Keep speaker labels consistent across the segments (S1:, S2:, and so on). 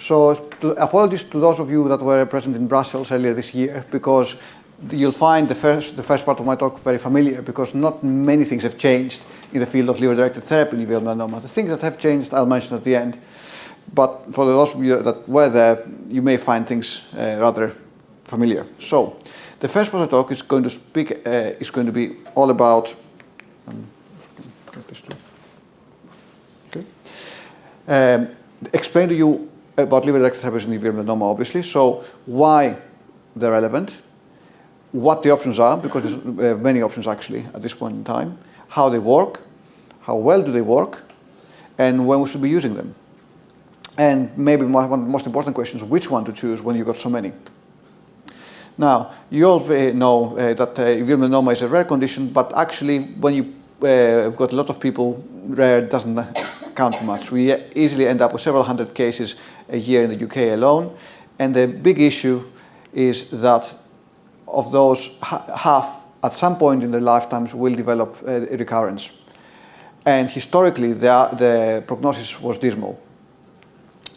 S1: So apologies to those of you that were present in Brussels earlier this year, because you'll find the first part of my talk very familiar, because not many things have changed in the field of liver-directed therapy in uveal melanoma. The things that have changed I'll mention at the end, but for those of you that were there, you may find things rather familiar. So the first part of the talk is going to be all about explain to you about liver-directed therapies in uveal melanoma, obviously. So why they're relevant, what the options are, because we have many options actually at this point in time, how they work, how well do they work, and when we should be using them. And maybe one of the most important questions, which one to choose when you've got so many. Now, you all know that uveal melanoma is a rare condition, but actually when you've got a lot of people, rare doesn't count for much. We easily end up with several hundred cases a year in the UK alone, and the big issue is that of those, half at some point in their lifetimes will develop a recurrence. And historically, the prognosis was dismal.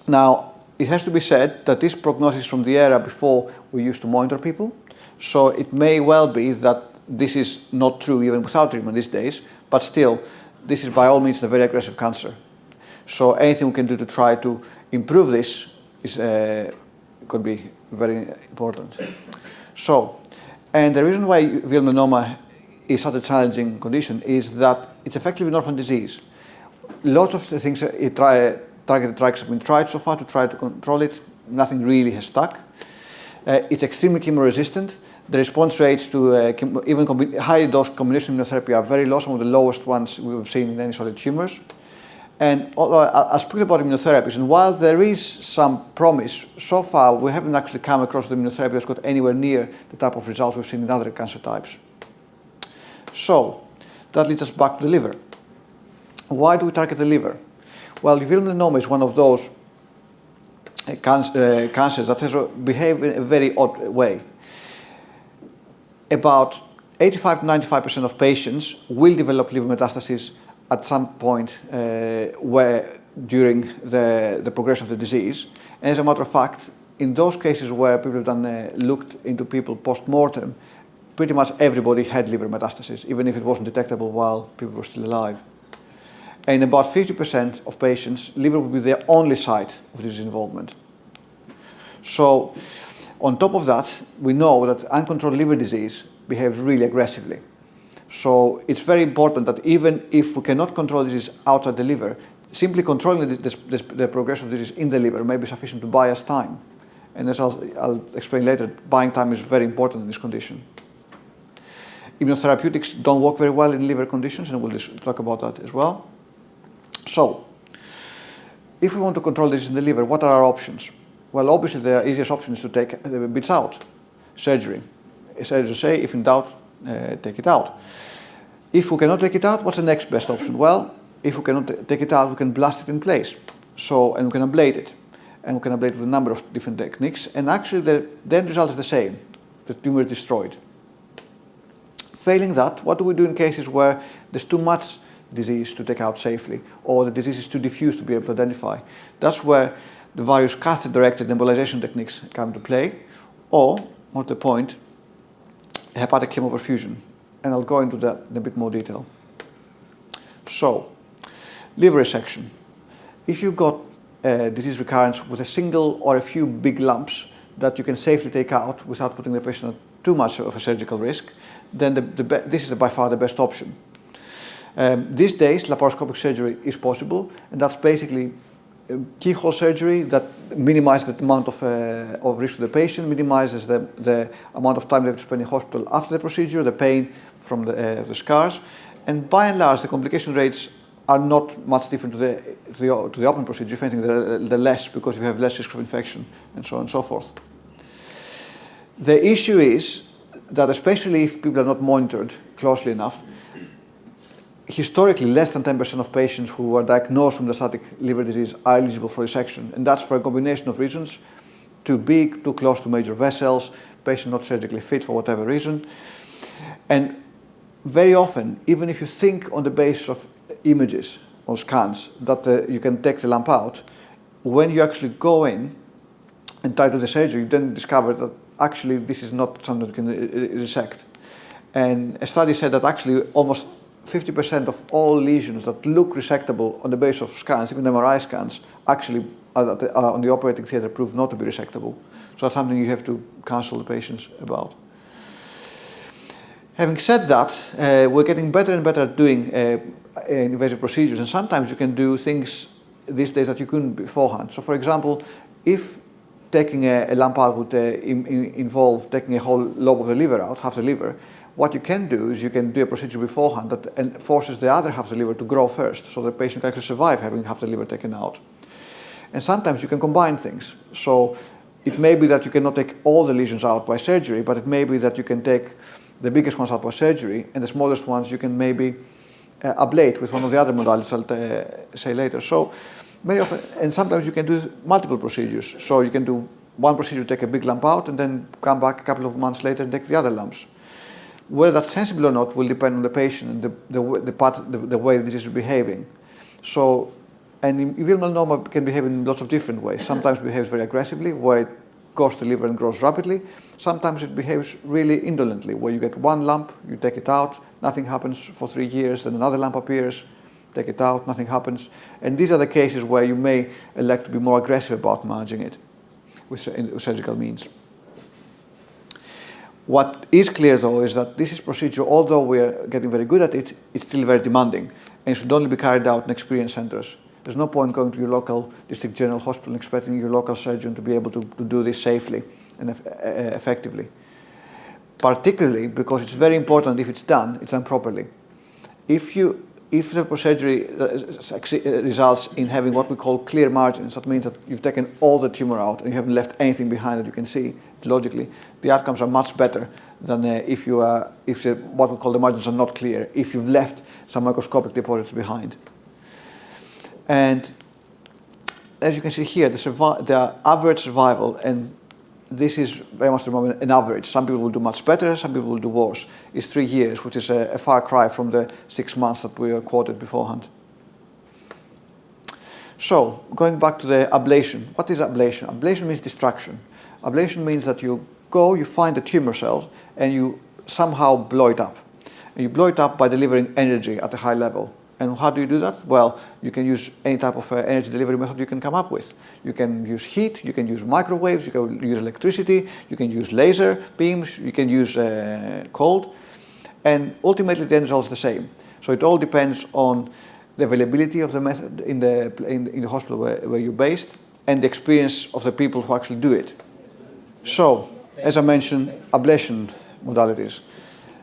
S1: Now, it has to be said that this prognosis from the era before we used to monitor people, so it may well be that this is not true even without treatment these days, but still, this is by all means a very aggressive cancer. So anything we can do to try to improve this is could be very important. So, and the reason why uveal melanoma is such a challenging condition is that it's effectively an orphan disease. Lots of the things targeted drugs have been tried so far to try to control it. Nothing really has stuck. It's extremely chemoresistant. The response rates to even high-dose combination immunotherapy are very low, some of the lowest ones we've seen in any solid tumors. And although I'll speak about immunotherapies, and while there is some promise, so far we haven't actually come across the immunotherapy that's got anywhere near the type of results we've seen in other cancer types. So that leads us back to the liver. Why do we target the liver? Well, uveal melanoma is one of those cancers that has behaved in a very odd way. About 85 to 95% of patients will develop liver metastases at some point during the progression of the disease. And as a matter of fact, in those cases where people have looked into people post-mortem, pretty much everybody had liver metastases, even if it wasn't detectable while people were still alive. And about 50% of patients, liver will be their only site of disease involvement. So, on top of that, we know that uncontrolled liver disease behaves really aggressively. So it's very important that even if we cannot control disease outside the liver, simply controlling the progression of disease in the liver may be sufficient to buy us time. And as I'll explain later, buying time is very important in this condition. Immunotherapeutics don't work very well in liver conditions, and we'll just talk about that as well. So, if we want to control disease in the liver, what are our options? Well, obviously the easiest option is to take the bits out, surgery. As I say, if in doubt, take it out. If we cannot take it out, what's the next best option? Well, if we cannot take it out, we can blast it in place. And we can ablate it. And we can ablate with a number of different techniques. And actually, the end result is the same. The tumor is destroyed. Failing that, what do we do in cases where there's too much disease to take out safely, or the disease is too diffuse to be able to identify? That's where the various catheter-directed embolization techniques come to play, or, more to the point, hepatic chemoperfusion. And I'll go into that in a bit more detail. So, liver resection. If you've got disease recurrence with a single or a few big lumps that you can safely take out without putting the patient at too much of a surgical risk, then this is by far the best option. These days, laparoscopic surgery is possible, and that's basically keyhole surgery that minimizes the amount of risk to the patient, minimizes the amount of time they have to spend in hospital after the procedure, the pain from the scars, and by and large, the complication rates are not much different to the open procedure. If anything, they're less, because you have less risk of infection, and so on and so forth. The issue is that, especially if people are not monitored closely enough, historically, less than 10% of patients who are diagnosed with metastatic liver disease are eligible for resection. And that's for a combination of reasons: too big, too close to major vessels, patient not surgically fit for whatever reason. And very often, even if you think on the basis of images or scans that you can take the lump out, when you actually go in and try to do the surgery, you then discover that actually this is not something that you can resect. And a study said that actually almost 50% of all lesions that look resectable on the basis of scans, even MRI scans, actually on the operating theatre prove not to be resectable. So that's something you have to counsel the patients about. Having said that, we're getting better and better at doing invasive procedures, and sometimes you can do things these days that you couldn't beforehand. So for example, if taking a lump out would involve taking a whole lobe of the liver out, half the liver, what you can do is you can do a procedure beforehand that forces the other half of the liver to grow first, so the patient can actually survive having half the liver taken out. And sometimes you can combine things. So it may be that you cannot take all the lesions out by surgery, but it may be that you can take the biggest ones out by surgery, and the smallest ones you can maybe ablate with one of the other modalities I'll say later. So and sometimes you can do multiple procedures. So you can do one procedure, take a big lump out, and then come back a couple of months later and take the other lumps. Whether that's sensible or not will depend on the patient and the way the disease is behaving. So, and uveal melanoma can behave in lots of different ways. Sometimes it behaves very aggressively, where it goes to the liver and grows rapidly. Sometimes it behaves really indolently, where you get one lump, you take it out, nothing happens for 3 years, then another lump appears, take it out, nothing happens. And these are the cases where you may elect to be more aggressive about managing it with surgical means. What is clear, though, is that this procedure, although we're getting very good at it, it's still very demanding, and it should only be carried out in experienced centers. There's no point going to your local district general hospital and expecting your local surgeon to be able to do this safely and effectively. Particularly because it's very important if it's done properly. If the procedure results in having what we call clear margins, that means that you've taken all the tumor out and you haven't left anything behind that you can see, logically, the outcomes are much better than if what we call the margins are not clear, if you've left some microscopic deposits behind. And as you can see here, the average survival, and this is very much an average. Some people will do much better, some people will do worse. Is 3 years, which is a far cry from the 6 months that we quoted beforehand. So, going back to the ablation. What is ablation? Ablation means destruction. Ablation means that you find the tumor cells, and you somehow blow it up. And you blow it up by delivering energy at a high level. And how do you do that? Well, you can use any type of energy delivery method you can come up with. You can use heat, you can use microwaves, you can use electricity, you can use laser beams, you can use cold. And ultimately the end result is the same. So it all depends on the availability of the method in the hospital where you're based, and the experience of the people who actually do it. So, as I mentioned, ablation modalities.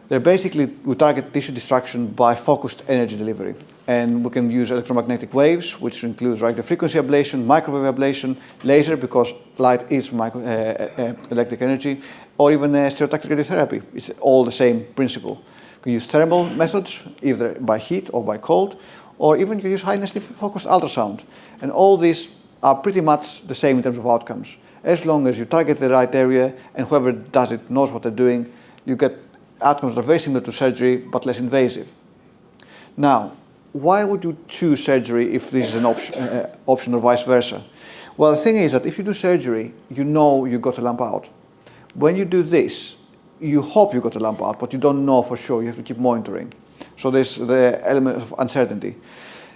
S1: They're basically, we target tissue destruction by focused energy delivery. And we can use electromagnetic waves, which includes radiofrequency ablation, microwave ablation, laser, because light is electric energy, or even stereotactic radiotherapy. It's all the same principle. You can use thermal methods, either by heat or by cold, or even you can use high-intensity focused ultrasound. And all these are pretty much the same in terms of outcomes. As long as you target the right area and whoever does it knows what they're doing, you get outcomes that are very similar to surgery but less invasive. Now, why would you choose surgery if this is an option or vice versa? Well, the thing is that if you do surgery, you know you got a lump out. When you do this, you hope you got a lump out, but you don't know for sure. You have to keep monitoring. So there's the element of uncertainty.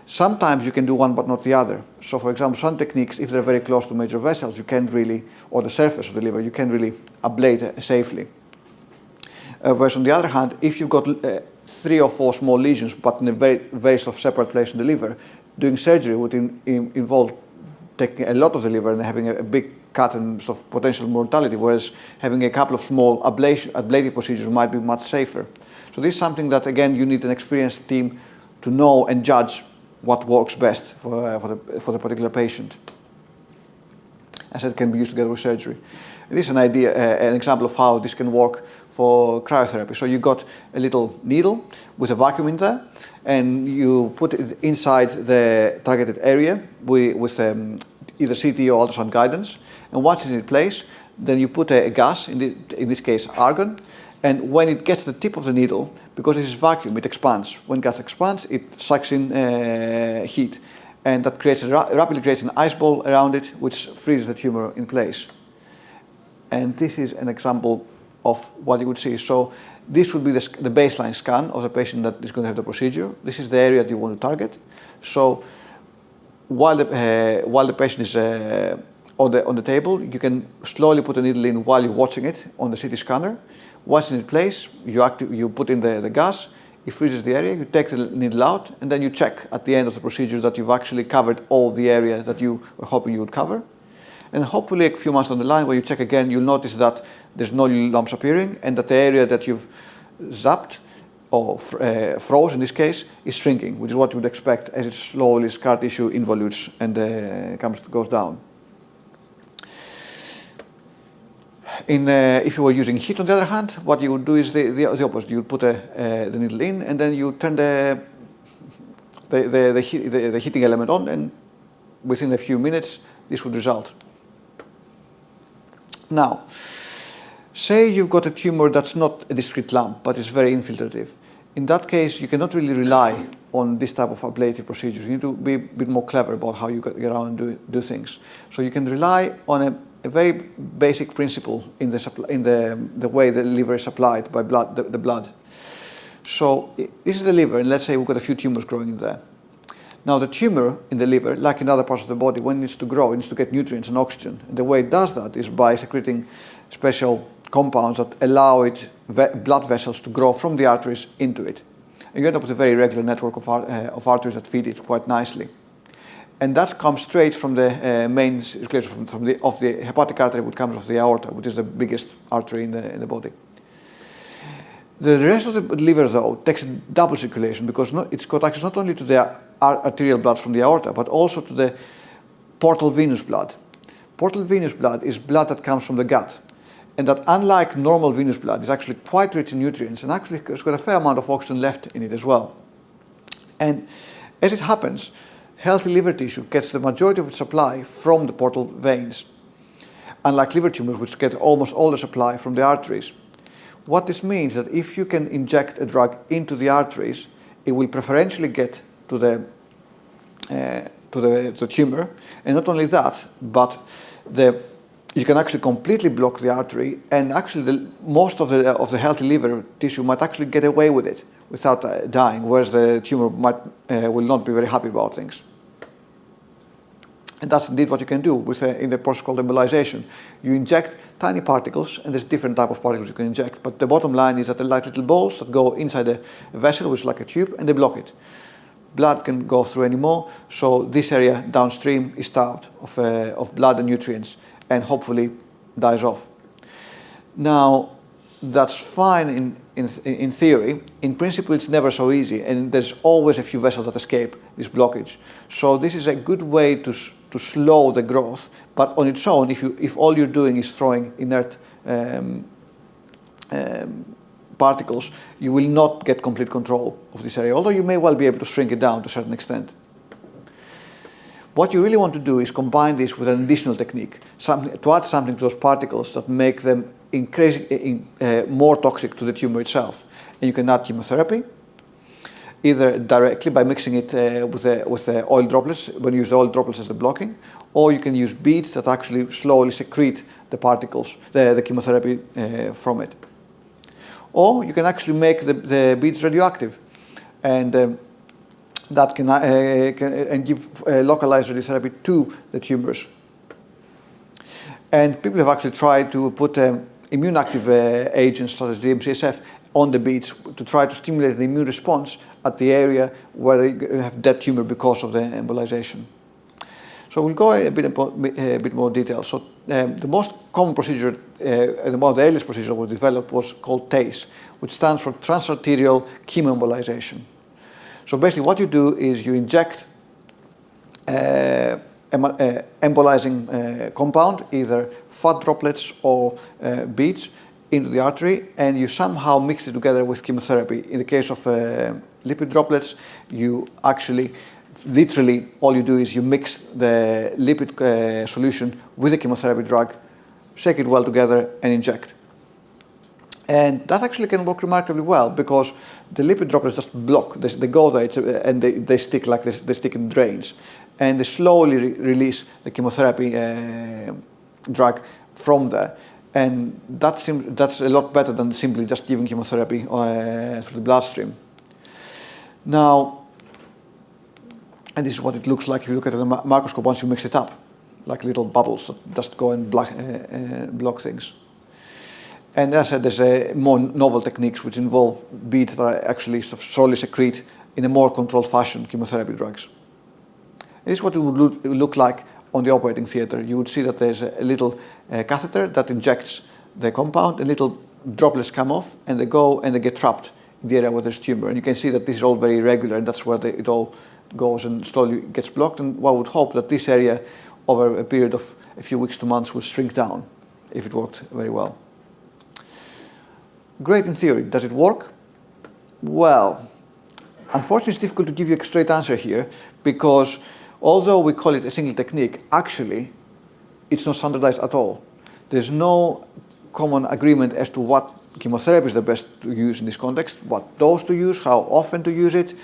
S1: Sometimes you can do one but not the other. So for example, some techniques, if they're very close to major vessels, you can't really, or the surface of the liver, you can't really ablate safely. Whereas on the other hand, if you've got 3 or 4 small lesions but in a very, very sort of separate place in the liver, doing surgery would involve taking a lot of the liver and having a big cut and sort of potential mortality, whereas having a couple of small ablative procedures might be much safer. So this is something that, again, you need an experienced team to know and judge what works best for the particular patient. As it can be used together with surgery. This is an example of how this can work for cryotherapy. So you got a little needle with a vacuum in there, and you put it inside the targeted area with either CT or ultrasound guidance. And once it's in place, then you put a gas, in this case argon, and when it gets to the tip of the needle, because this is vacuum, it expands. When gas expands, it sucks in heat. and that rapidly creates an ice ball around it, which freezes the tumor in place. And this is an example of what you would see. So this would be the baseline scan of the patient that is going to have the procedure. This is the area that you want to target. So while the patient is on the table, you can slowly put a needle in while you're watching it on the CT scanner. Once in place, you put in the gas, it freezes the area, you take the needle out, and then you check at the end of the procedure that you've actually covered all the area that you were hoping you would cover. And hopefully a few months down the line, when you check again, you'll notice that there's no lumps appearing, and that the area that you've zapped or froze in this case is shrinking, which is what you would expect as it slowly scar tissue involutes and goes down. If you were using heat, on the other hand, what you would do is the opposite. You would put the needle in, and then you turn the heating element on, and within a few minutes, this would result. Now, say you've got a tumor that's not a discrete lump, but is very infiltrative. In that case, you cannot really rely on this type of ablative procedures. You need to be a bit more clever about how you get around and do things. So you can rely on a very basic principle in the way the liver is supplied by the blood. So this is the liver, and let's say we've got a few tumors growing in there. Now the tumor in the liver, like in other parts of the body, when it needs to grow, it needs to get nutrients and oxygen. And the way it does that is by secreting special compounds that allow blood vessels to grow from the arteries into it. And you end up with a very regular network of arteries that feed it quite nicely. And that comes straight from the main circulation of the hepatic artery, which comes off the aorta, which is the biggest artery in the body. The rest of the liver, though, takes a double circulation because it's got access not only to the arterial blood from the aorta, but also to the portal venous blood. Portal venous blood is blood that comes from the gut, and that, unlike normal venous blood, is actually quite rich in nutrients, and actually has got a fair amount of oxygen left in it as well. And as it happens, healthy liver tissue gets the majority of its supply from the portal veins, unlike liver tumors, which get almost all the supply from the arteries. What this means is that if you can inject a drug into the arteries, it will preferentially get to the tumor, and not only that, but you can actually completely block the artery, and actually most of the healthy liver tissue might actually get away with it without dying, whereas the tumor will not be very happy about things. And that's indeed what you can do in the process called embolization. You inject tiny particles, and there's different type of particles you can inject, but the bottom line is that they're like little balls that go inside a vessel, which is like a tube, and they block it. Blood can go through anymore, so this area downstream is starved of blood and nutrients, and hopefully dies off. Now, that's fine in theory. In principle, it's never so easy, and there's always a few vessels that escape this blockage. So this is a good way to slow the growth, but on its own, if all you're doing is throwing inert particles, you will not get complete control of this area, although you may well be able to shrink it down to a certain extent. What you really want to do is combine this with an additional technique, to add something to those particles that make them more toxic to the tumor itself. And you can add chemotherapy, either directly by mixing it with the oil droplets, when you use the oil droplets as the blocking, or you can use beads that actually slowly secrete the particles, the chemotherapy from it. Or you can actually make the beads radioactive, and that can give localized radiotherapy to the tumors. And people have actually tried to put immune active agents such as the MCSF on the beads to try to stimulate the immune response at the area where they have dead tumor because of the embolization. So we'll go a bit more detail. So the most common procedure, one of the earliest procedures that was developed was called TACE, which stands for transarterial chemoembolization. So basically what you do is you inject embolizing compound, either fat droplets or beads, into the artery, and you somehow mix it together with chemotherapy. In the case of lipid droplets, you actually, literally, all you do is you mix the lipid solution with the chemotherapy drug, shake it well together, and inject. And that actually can work remarkably well because the lipid droplets just block. They go there and they stick like this, they stick in drains. and they slowly release the chemotherapy drug from there. And that's a lot better than simply just giving chemotherapy through the bloodstream. Now, and this is what it looks like if you look at the microscope once you mix it up, like little bubbles that just go and block things. And as I said, there's more novel techniques which involve beads that are actually sort of slowly secrete in a more controlled fashion chemotherapy drugs. And this is what it would look like on the operating theater. You would see that there's a little catheter that injects the compound, and little droplets come off, and they go and they get trapped in the area where there's tumor. And you can see that this is all very irregular, and that's where it all goes and slowly gets blocked. And one would hope that this area, over a period of a few weeks to months, will shrink down if it worked very well. Great in theory. Does it work? Well, unfortunately, it's difficult to give you a straight answer here, because although we call it a single technique, actually, it's not standardized at all. There's no common agreement as to what chemotherapy is the best to use in this context, what dose to use, how often to use it.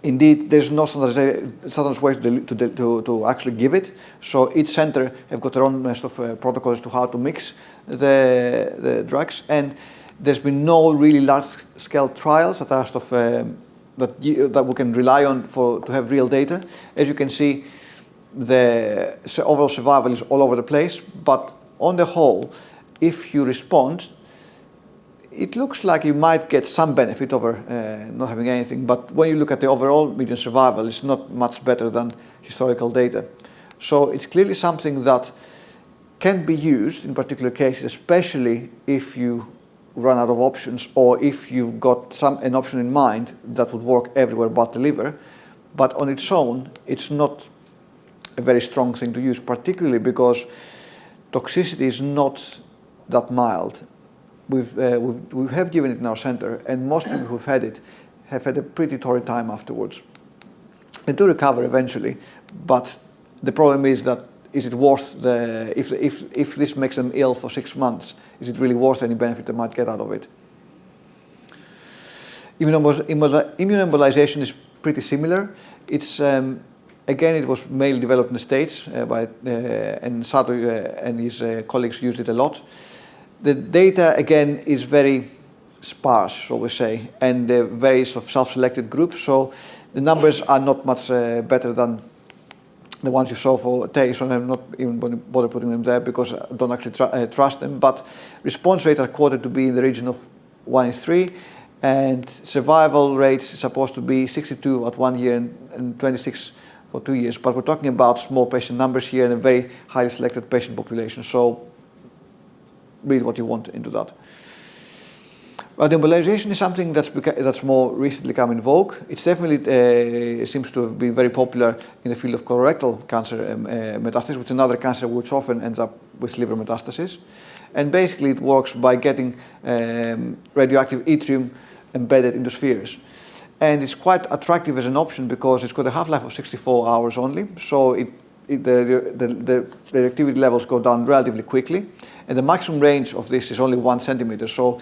S1: Indeed, there's no standardized way to actually give it. So each center have got their own sort of protocols to how to mix the drugs, and there's been no really large-scale trials that are sort of that we can rely on to have real data. As you can see, the overall survival is all over the place, but on the whole, if you respond, it looks like you might get some benefit over not having anything, but when you look at the overall median survival, it's not much better than historical data. So it's clearly something that can be used in particular cases, especially if you run out of options, or if you've got an option in mind that would work everywhere but the liver. But on its own, it's not a very strong thing to use, particularly because toxicity is not that mild. We have given it in our center, and most people who've had it have had a pretty torrid time afterwards. They do recover eventually, but the problem is that is it worth if this makes them ill for 6 months, is it really worth any benefit they might get out of it? Immunoembolization is pretty similar. It's again, it was mainly developed in the States and Sato and his colleagues used it a lot. The data again is very sparse, shall we say, and very sort of self-selected groups. So the numbers are not much better than the ones you saw for TAE, so I'm not even bother putting them there because I don't actually trust them. But response rates are quoted to be in the region of 1 in 3, and survival rates supposed to be 62 at 1 year and 26 for 2 years. But we're talking about small patient numbers here and a very highly selected patient population. So read what you want into that. But embolization is something that's more recently come in vogue. It's definitely seems to have been very popular in the field of colorectal cancer metastasis, which is another cancer which often ends up with liver metastasis. And basically it works by getting radioactive yttrium embedded into spheres. And it's quite attractive as an option because it's got a half-life of 64 hours only, so the radioactivity levels go down relatively quickly. And the maximum range of this is only 1 centimeter, so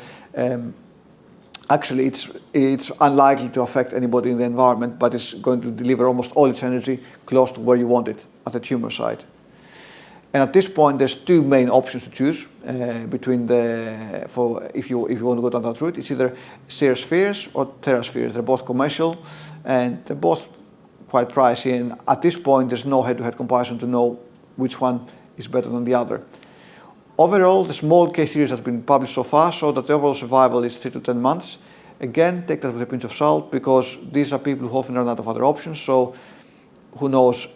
S1: actually it's unlikely to affect anybody in the environment, but it's going to deliver almost all its energy close to where you want it, at the tumor site. And at this point, there's 2 main options to choose between if you want to go down that route. It's either Serospheres or TheraSpheres. They're both commercial, and they're both quite pricey. And at this point, there's no head-to-head comparison to know which one is better than the other. Overall, the small case series that's been published so far show that the overall survival is 3 to 10 months. Again, take that with a pinch of salt because these are people who often run out of other options. So who knows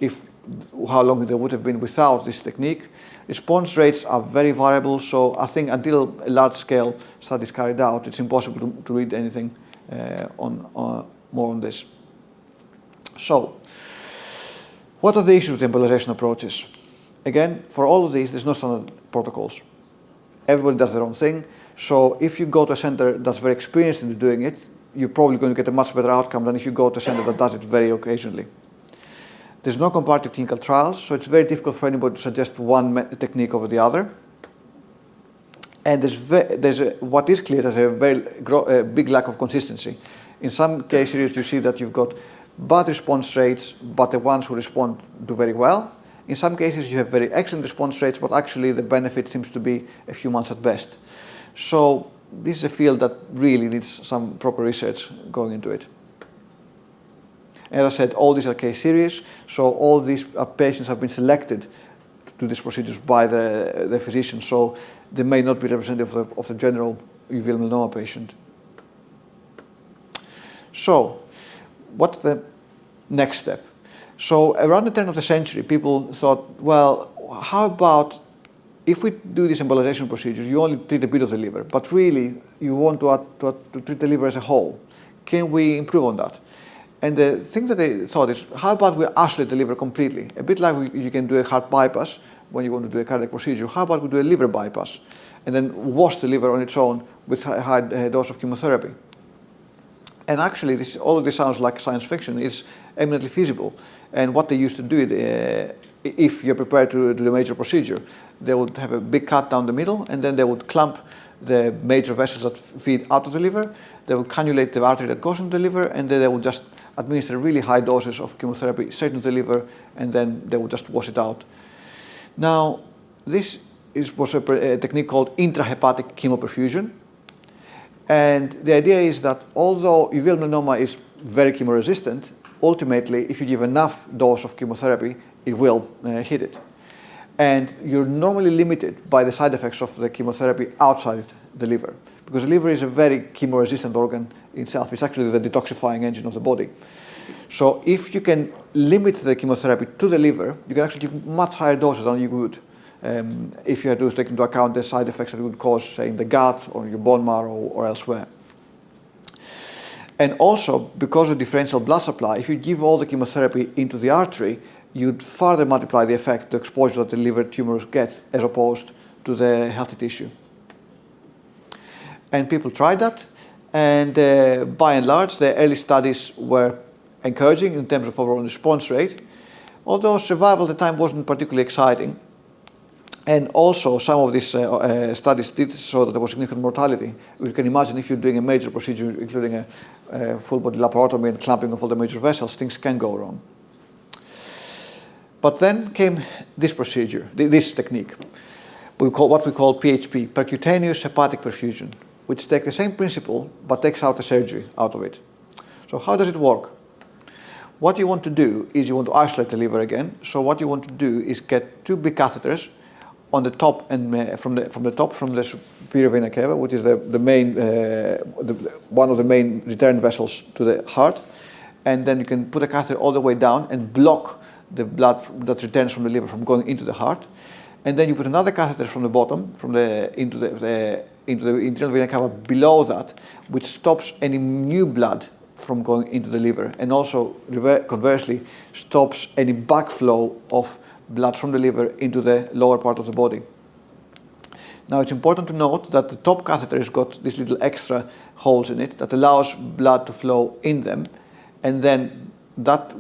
S1: how long they would have been without this technique. Response rates are very variable. So I think until a large-scale study is carried out, it's impossible to read anything more on this. So what are the issues with embolization approaches? Again, for all of these, there's no standard protocols. Everybody does their own thing. So if you go to a center that's very experienced in doing it, you're probably going to get a much better outcome than if you go to a center that does it very occasionally. There's no comparative clinical trials, so it's very difficult for anybody to suggest one technique over the other. And what is clear, there's a very big lack of consistency. In some cases, you see that you've got bad response rates, but the ones who respond do very well. In some cases, you have very excellent response rates, but actually the benefit seems to be a few months at best. So this is a field that really needs some proper research going into it. As I said, all these are case series, so all these patients have been selected to do these procedures by the physician, so they may not be representative of the general uveal melanoma patient. So, what's the next step? So around the turn of the century, people thought, well, how about if we do these embolization procedures, you only treat a bit of the liver, but really you want to treat the liver as a whole. Can we improve on that? And the thing that they thought is, how about we isolate the liver completely? A bit like you can do a heart bypass when you want to do a cardiac procedure. How about we do a liver bypass and then wash the liver on its own with a high dose of chemotherapy? And actually, all of this sounds like science fiction. It's eminently feasible. And what they used to do, if you're prepared to do the major procedure, they would have a big cut down the middle, and then they would clamp the major vessels that feed out of the liver. They would cannulate the artery that goes into the liver, and then they would just administer really high doses of chemotherapy straight into the liver, and then they would just wash it out. Now, this was a technique called intrahepatic chemoperfusion. And the idea is that although uveal melanoma is very chemoresistant, ultimately, if you give enough dose of chemotherapy, it will hit it. And you're normally limited by the side effects of the chemotherapy outside the liver, because the liver is a very chemoresistant organ itself. It's actually the detoxifying engine of the body. So if you can limit the chemotherapy to the liver, you can actually give much higher doses than you would if you had to take into account the side effects that it would cause, say, in the gut or your bone marrow or elsewhere. And also, because of differential blood supply, if you give all the chemotherapy into the artery, you'd further multiply the effect, the exposure that the liver tumors get, as opposed to the healthy tissue. And people tried that, and by and large, the early studies were encouraging in terms of overall response rate, although survival at the time wasn't particularly exciting. And also, some of these studies did show that there was significant mortality. You can imagine if you're doing a major procedure, including a full-body laparotomy and clamping of all the major vessels, things can go wrong. But then came this procedure, this technique, what we call PHP, percutaneous hepatic perfusion, which takes the same principle, but takes out the surgery out of it. So how does it work? What you want to do is you want to isolate the liver again. So what you want to do is get two big catheters on the top and from the superior vena cava, which is the main one of the main return vessels to the heart, and then you can put a catheter all the way down and block the blood that returns from the liver from going into the heart, and then you put another catheter from the bottom, into the internal vena cava below that, which stops any new blood from going into the liver, and also conversely stops any backflow of blood from the liver into the lower part of the body. Now, it's important to note that the top catheter has got these little extra holes in it that allows blood to flow in them, and then that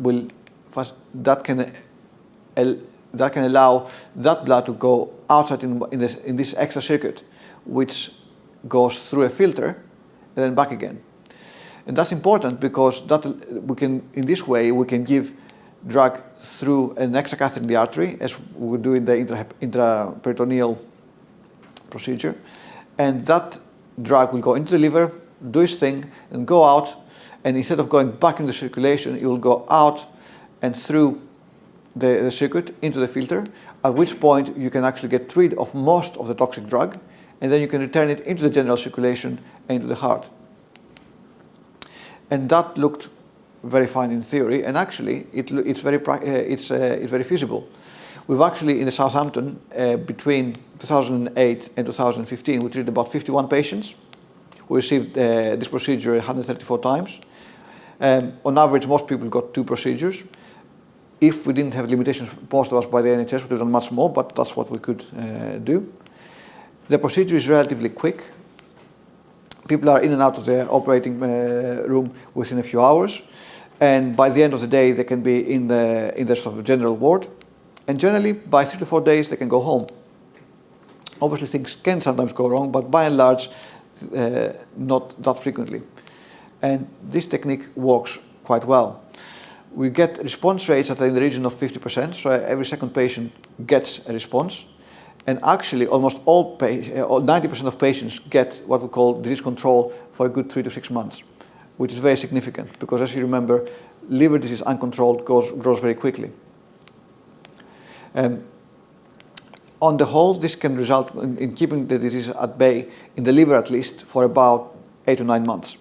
S1: can allow that blood to go outside in this extra circuit, which goes through a filter and then back again. And that's important because in this way we can give drug through an extra catheter in the artery, as we would do in the intraperitoneal procedure, and that drug will go into the liver, do its thing, and go out, and instead of going back into the circulation, it will go out and through the circuit into the filter, at which point you can actually get rid of most of the toxic drug, and then you can return it into the general circulation and into the heart. And that looked very fine in theory, and actually it's very feasible. We've actually, in the Southampton, between 2008 and 2015, we treated about 51 patients who received this procedure 134 times. On average, most people got 2 procedures. If we didn't have limitations imposed on us by the NHS, we would have done much more, but that's what we could do. The procedure is relatively quick. People are in and out of the operating room within a few hours, and by the end of the day, they can be in the sort of general ward. And generally, by 3 to 4 days, they can go home. Obviously, things can sometimes go wrong, but by and large, not that frequently. And this technique works quite well. We get response rates that are in the region of 50%, so every second patient gets a response. And actually, almost all 90% of patients get what we call disease control for a good 3 to 6 months, which is very significant because, as you remember, liver disease uncontrolled grows very quickly. On the whole, this can result in keeping the disease at bay, in the liver at least, for about 8 to 9 months.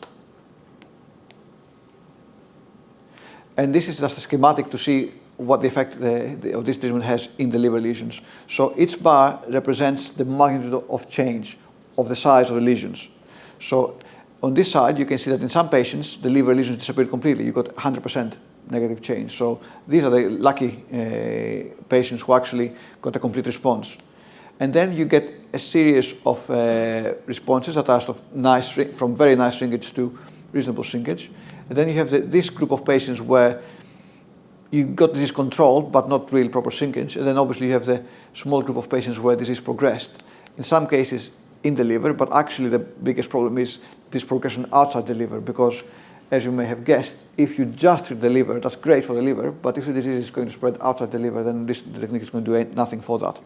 S1: And this is just a schematic to see what the effect of this treatment has in the liver lesions. So each bar represents the magnitude of change of the size of the lesions. So on this side, you can see that in some patients, the liver lesions disappeared completely. You got 100% negative change. So these are the lucky patients who actually got a complete response. And then you get a series of responses that are sort of from very nice shrinkage to reasonable shrinkage. And then you have this group of patients where you got disease control, but not real proper shrinkage. And then obviously you have the small group of patients where disease progressed. In some cases in the liver, but actually the biggest problem is this progression outside the liver, because as you may have guessed, if you just treat the liver, that's great for the liver, but if the disease is going to spread outside the liver, then the technique is going to do nothing for that.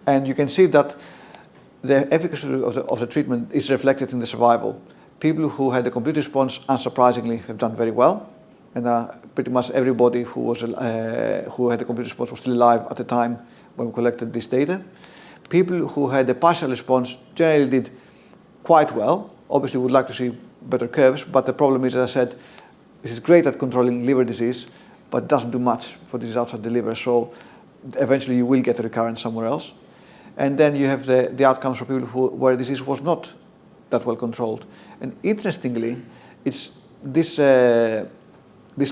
S1: And you can see that the efficacy of the treatment is reflected in the survival. People who had a complete response, unsurprisingly, have done very well. And pretty much everybody who had a complete response was still alive at the time when we collected this data. People who had a partial response generally did quite well. Obviously, we would like to see better curves, but the problem is, as I said, this is great at controlling liver disease, but doesn't do much for disease outside the liver. So eventually you will get a recurrence somewhere else. And then you have the outcomes for people where disease was not that well controlled. And interestingly, these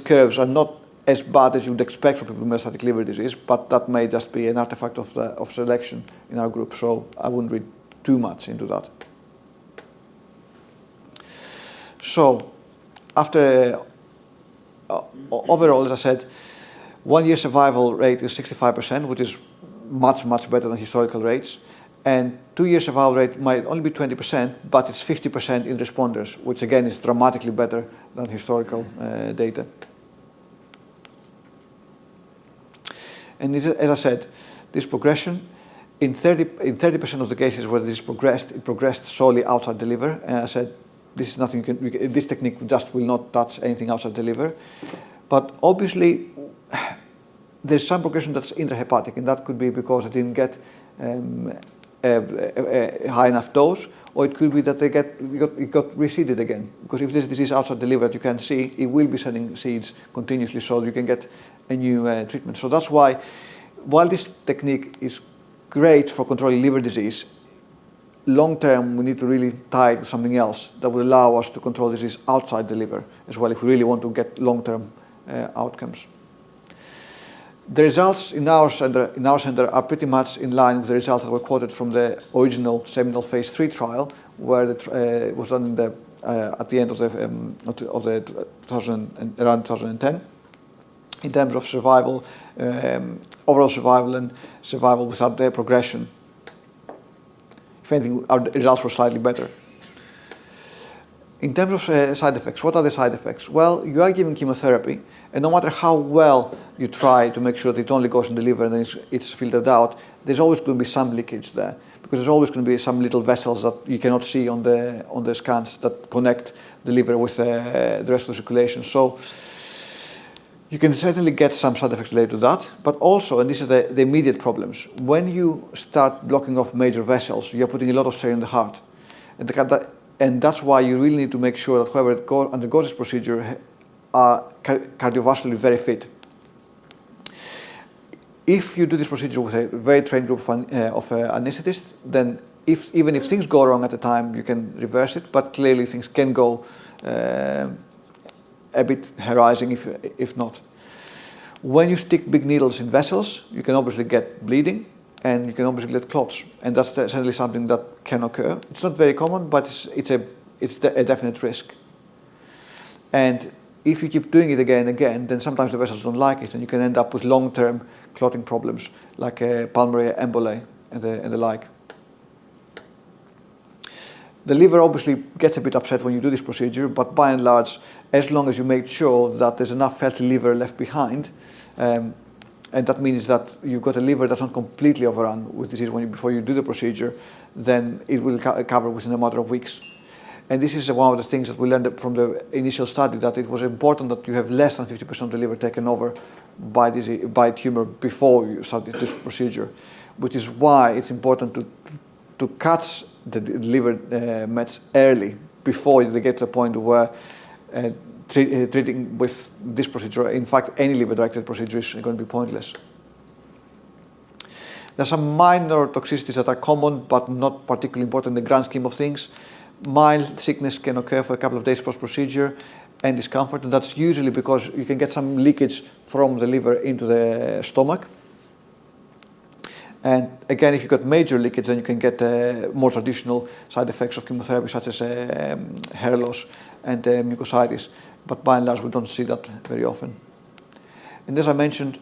S1: curves are not as bad as you would expect for people with metastatic liver disease, but that may just be an artifact of selection in our group. So I wouldn't read too much into that. So after overall, as I said, 1 year survival rate is 65%, which is much, much better than historical rates. And 2 year survival rate might only be 20%, but it's 50% in responders, which again is dramatically better than historical data. And this, as I said, this progression, in 30% of the cases where this progressed, it progressed solely outside the liver. And I said, this is nothing this technique just will not touch anything outside the liver. But obviously, there's some progression that's intrahepatic, and that could be because it didn't get a high enough dose, or it could be that it got reseeded again. Because if there's disease outside the liver that you can see, it will be sending seeds continuously, so you can get a new treatment. So that's why, while this technique is great for controlling liver disease, long term we need to really tie it to something else that will allow us to control disease outside the liver as well, if we really want to get long term outcomes. The results in our center are pretty much in line with the results that were quoted from the original seminal phase 3 trial, where it was done at the end of around 2010, in terms of survival, overall survival, and survival without their progression. If anything, our results were slightly better. In terms of side effects, what are the side effects? Well, you are giving chemotherapy, and no matter how well you try to make sure that it only goes in the liver and then it's filtered out, there's always going to be some leakage there, because there's always going to be some little vessels that you cannot see on the scans that connect the liver with the rest of the circulation. So you can certainly get some side effects related to that, but also, and this is the immediate problems, when you start blocking off major vessels, you're putting a lot of strain on the heart. And that's why you really need to make sure that whoever undergoes this procedure are cardiovascularly very fit. If you do this procedure with a very trained group of anesthetists, then even if things go wrong at the time, you can reverse it, but clearly things can go a bit hair-raising if not. When you stick big needles in vessels, you can obviously get bleeding, and you can obviously get clots, and that's certainly something that can occur. It's not very common, but it's a definite risk. And if you keep doing it again and again, then sometimes the vessels don't like it, and you can end up with long-term clotting problems, like pulmonary emboli and the like. The liver obviously gets a bit upset when you do this procedure, but by and large, as long as you make sure that there's enough healthy liver left behind, and that means that you've got a liver that's not completely overrun with disease before you do the procedure, then it will recover within a matter of weeks. And this is one of the things that we learned from the initial study, that it was important that you have less than 50% of the liver taken over by tumor before you start this procedure, which is why it's important to catch the liver mets early before they get to the point where treating with this procedure, in fact, any liver-directed procedure is going to be pointless. There are some minor toxicities that are common but not particularly important in the grand scheme of things. Mild sickness can occur for a couple of days post-procedure and discomfort, and that's usually because you can get some leakage from the liver into the stomach. And again, if you've got major leakage, then you can get more traditional side effects of chemotherapy, such as hair loss and mucositis. But by and large, we don't see that very often. And as I mentioned,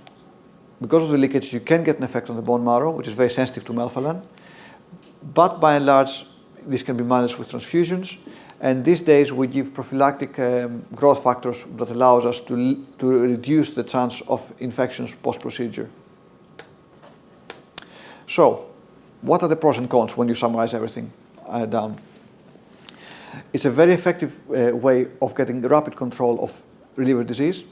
S1: because of the leakage, you can get an effect on the bone marrow, which is very sensitive to melphalan. But by and large, this can be managed with transfusions. And these days, we give prophylactic growth factors that allows us to reduce the chance of infections post-procedure. So, what are the pros and cons when you summarize everything down? It's a very effective way of getting rapid control of liver disease.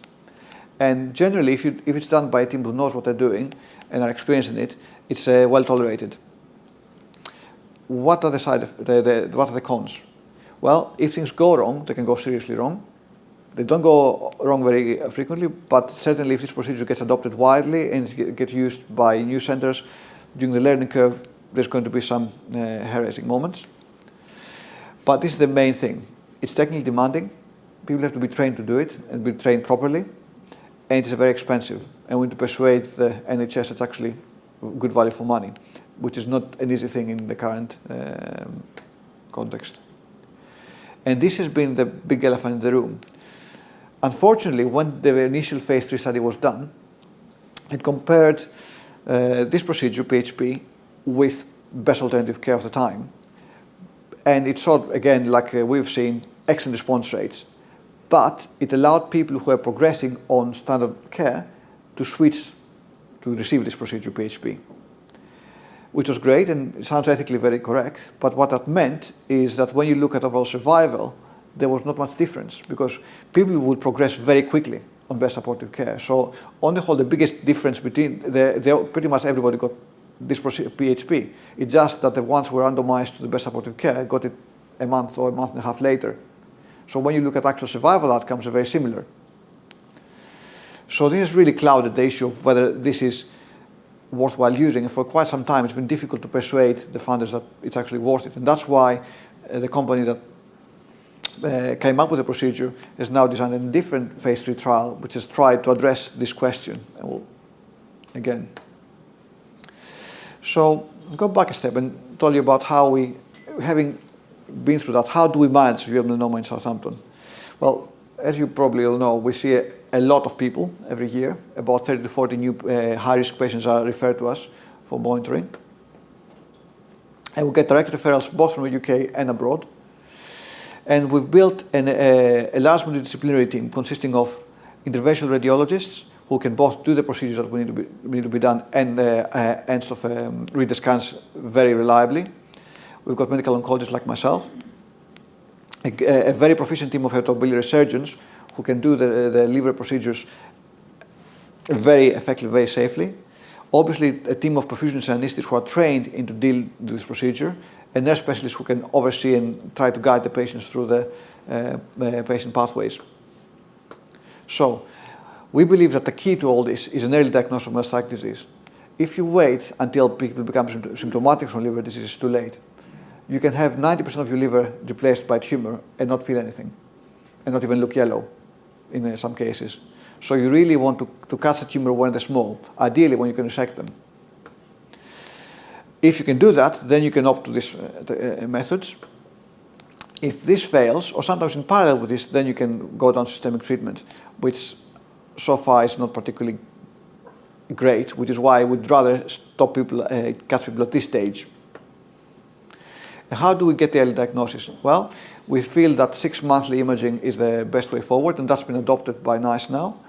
S1: And generally, if it's done by a team who knows what they're doing and are experienced in it, it's well tolerated. What are what are the cons? Well, if things go wrong, they can go seriously wrong. They don't go wrong very frequently, but certainly if this procedure gets adopted widely and gets used by new centers, during the learning curve, there's going to be some hair-raising moments. But this is the main thing. It's technically demanding. People have to be trained to do it and be trained properly. And it's very expensive. And we need to persuade the NHS it's actually good value for money, which is not an easy thing in the current context. And this has been the big elephant in the room. Unfortunately, when the initial phase 3 study was done, it compared this procedure, PHP, with best alternative care of the time. And it showed, again, like we've seen, excellent response rates. But it allowed people who are progressing on standard care to switch to receive this procedure, PHP, which was great and it sounds ethically very correct. But what that meant is that when you look at overall survival, there was not much difference because people would progress very quickly on best supportive care. So on the whole, the biggest difference between pretty much everybody got this PHP. It's just that the ones who were randomized to the best supportive care got it a month or a month and a half later. So when you look at actual survival outcomes, they're very similar. So this has really clouded the issue of whether this is worthwhile using. And for quite some time, it's been difficult to persuade the founders that it's actually worth it. And that's why the company that came up with the procedure has now designed a different phase 3 trial, which has tried to address this question. And we'll, again. So I'll go back a step and tell you about how we, having been through that, how do we manage uveal melanoma in Southampton? Well, as you probably all know, we see a lot of people every year. About 30 to 40 new high-risk patients are referred to us for monitoring. And we get direct referrals both from the UK and abroad. And we've built a large multidisciplinary team consisting of interventional radiologists who can both do the procedures that need to be done and read the scans very reliably. We've got medical oncologists like myself, a very proficient team of hepatobiliary surgeons who can do the liver procedures very effectively, very safely. Obviously, a team of perfusionists and anesthetists who are trained into deal with this procedure, and nurse specialists who can oversee and try to guide the patients through the patient pathways. So, we believe that the key to all this is an early diagnosis of metastatic disease. If you wait until people become symptomatic from liver disease, it's too late. You can have 90% of your liver replaced by tumor and not feel anything, and not even look yellow in some cases. So you really want to catch the tumor when they're small, ideally when you can resect them. If you can do that, then you can opt to these methods. If this fails, or sometimes in parallel with this, then you can go down systemic treatment, which so far is not particularly great, which is why we'd rather stop people, catch people at this stage. And how do we get the early diagnosis? Well, we feel that 6-monthly imaging is the best way forward, and that's been adopted by NICE now.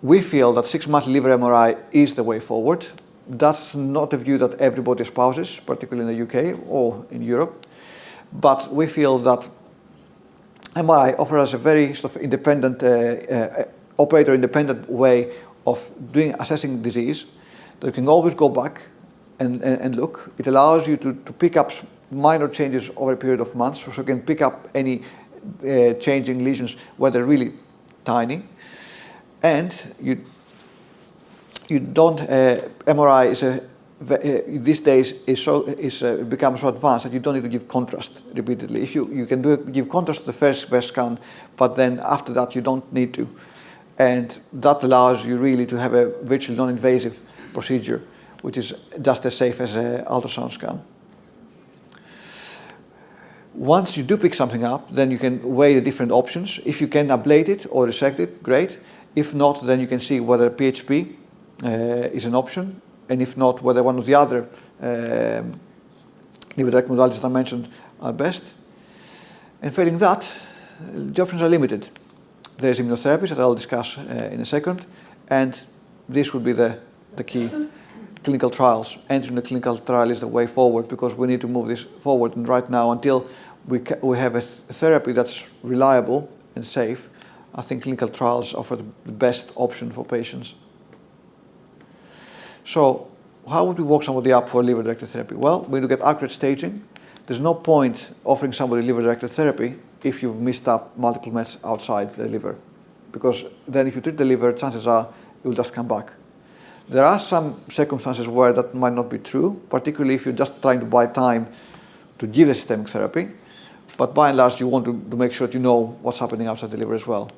S1: We feel that 6-monthly liver MRI is the way forward. That's not a view that everybody espouses, particularly in the UK or in Europe. But we feel that MRI offers a very sort of independent, operator-independent way of assessing disease. That you can always go back and look. It allows you to pick up minor changes over a period of months, so you can pick up any changing lesions where they're really tiny. And you don't, MRI is these days becomes so advanced that you don't need to give contrast repeatedly. If you can give contrast to the first scan, but then after that you don't need to. And that allows you really to have a virtually non-invasive procedure, which is just as safe as an ultrasound scan. Once you do pick something up, then you can weigh the different options. If you can ablate it or resect it, great. If not, then you can see whether PHP is an option, and if not, whether one of the other liver-directed modalities that I mentioned are best. And failing that, the options are limited. There is immunotherapy that I'll discuss in a second, and this would be the key. Clinical trials. Entering the clinical trial is the way forward, because we need to move this forward. And right now, until we have a therapy that's reliable and safe, I think clinical trials offer the best option for patients. So how would we work somebody up for liver-directed therapy? Well, we need to get accurate staging. There's no point offering somebody liver-directed therapy if you've missed up multiple mets outside the liver, because then if you treat the liver, chances are it will just come back. There are some circumstances where that might not be true, particularly if you're just trying to buy time to give the systemic therapy. But by and large, you want to make sure that you know what's happening outside the liver as well.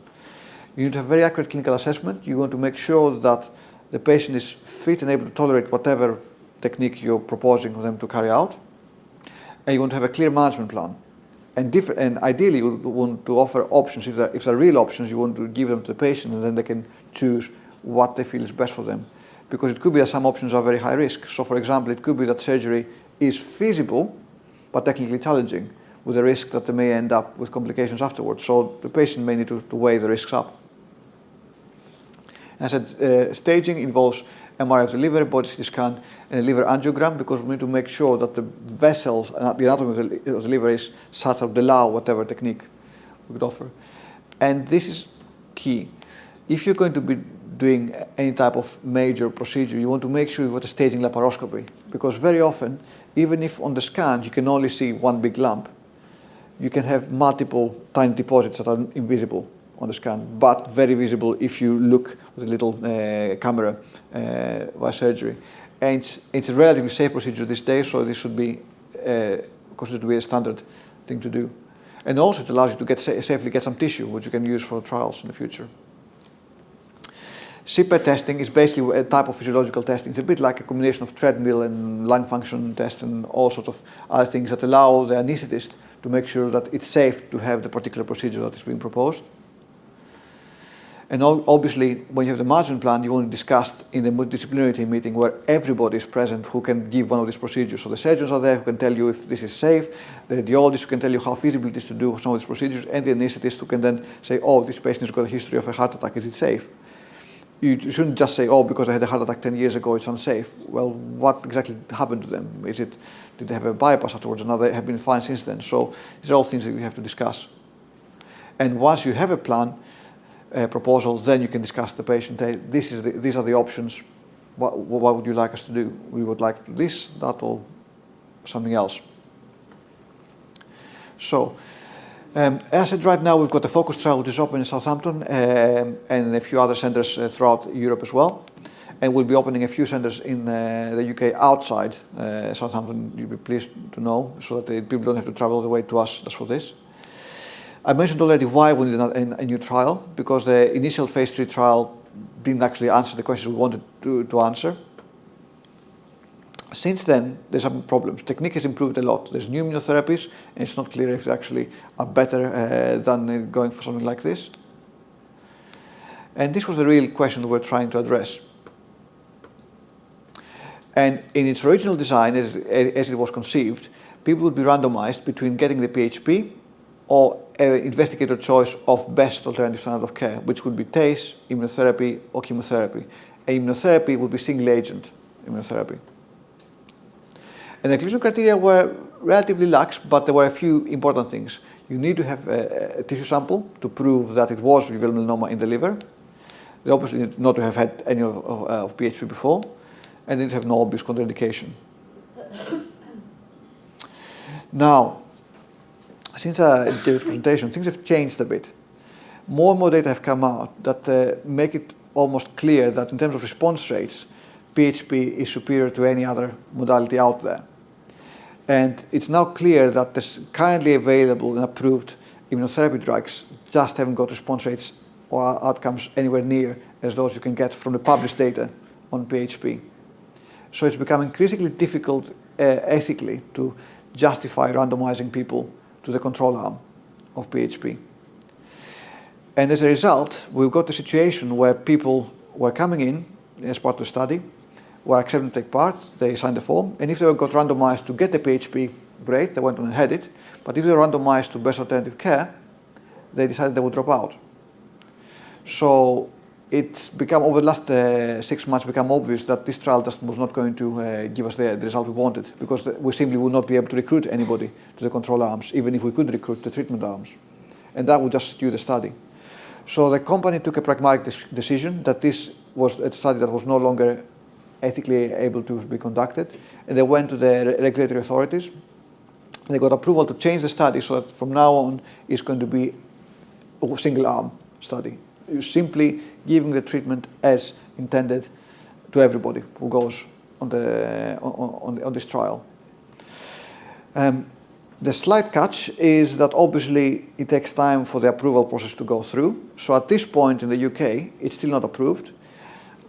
S1: You need to have very accurate clinical assessment. You want to make sure that the patient is fit and able to tolerate whatever technique you're proposing for them to carry out. And you want to have a clear management plan. And ideally, you want to offer options. If they're real options, you want to give them to the patient, and then they can choose what they feel is best for them. Because it could be that some options are very high risk. So, for example, it could be that surgery is feasible, but technically challenging, with the risk that they may end up with complications afterwards. So the patient may need to weigh the risks up. As I said, staging involves MRI of the liver, body CT scan, and a liver angiogram, because we need to make sure that the vessels and the anatomy of the liver is such that would allow whatever technique we could offer. And this is key. If you're going to be doing any type of major procedure, you want to make sure you've got a staging laparoscopy, because very often, even if on the scan you can only see one big lump, you can have multiple tiny deposits that are invisible on the scan, but very visible if you look with a little camera by surgery. And it's a relatively safe procedure these days, so this should be considered to be a standard thing to do. And also it allows you to safely get some tissue, which you can use for trials in the future. CPET testing is basically a type of physiological testing. It's a bit like a combination of treadmill and lung function test and all sorts of other things that allow the anaesthetist to make sure that it's safe to have the particular procedure that is being proposed. And obviously, when you have the management plan, you want to discuss in the multidisciplinary team meeting where everybody is present who can give one of these procedures. So the surgeons are there who can tell you if this is safe, the radiologist who can tell you how feasible it is to do some of these procedures, and the anaesthetist who can then say, oh, this patient has got a history of a heart attack, is it safe? You shouldn't just say, oh, because I had a heart attack 10 years ago, it's unsafe. Well, what exactly happened to them? Did they have a bypass afterwards? And now they have been fine since then. So these are all things that we have to discuss. And once you have a plan, proposal, then you can discuss the patient. These are the options. What would you like us to do? We would like to do this, that, or something else. So, as I said, right now we've got the FOCUS trial, which is open in Southampton and a few other centres throughout Europe as well. And we'll be opening a few centres in the UK outside Southampton, you'll be pleased to know, so that the people don't have to travel all the way to us just for this. I mentioned already why we need a new trial, because the initial phase 3 trial didn't actually answer the questions we wanted to answer. Since then, there's some problems. Technique has improved a lot. There's new immunotherapies, and it's not clear if they actually are better than going for something like this. And this was the real question that we're trying to address. And in its original design, as it was conceived, people would be randomized between getting the PHP or an investigator choice of best alternative standard of care, which would be TACE, immunotherapy, or chemotherapy. Immunotherapy would be single agent immunotherapy. And the inclusion criteria were relatively lax, but there were a few important things. You need to have a tissue sample to prove that it was uveal melanoma in the liver. They obviously need not to have had any of PHP before, and they need to have no obvious contraindication. Now, since I did the presentation, things have changed a bit. More and more data have come out that make it almost clear that in terms of response rates, PHP is superior to any other modality out there. And it's now clear that the currently available and approved immunotherapy drugs just haven't got response rates or outcomes anywhere near as those you can get from the published data on PHP. So it's becoming increasingly difficult ethically to justify randomizing people to the control arm of PHP. And as a result, we've got a situation where people were coming in as part of the study, were accepted to take part, they signed the form, and if they got randomized to get the PHP, great, they went on and had it, but if they were randomized to best alternative care, they decided they would drop out. So it's become, over the last 6 months, become obvious that this trial just was not going to give us the result we wanted, because we simply would not be able to recruit anybody to the control arms, even if we could recruit the treatment arms. And that would just skew the study. So the company took a pragmatic decision that this was a study that was no longer ethically able to be conducted, and they went to the regulatory authorities, and they got approval to change the study so that from now on it's going to be a single arm study. You're simply giving the treatment as intended to everybody who goes on this trial. The slight catch is that obviously it takes time for the approval process to go through. So at this point in the UK, it's still not approved.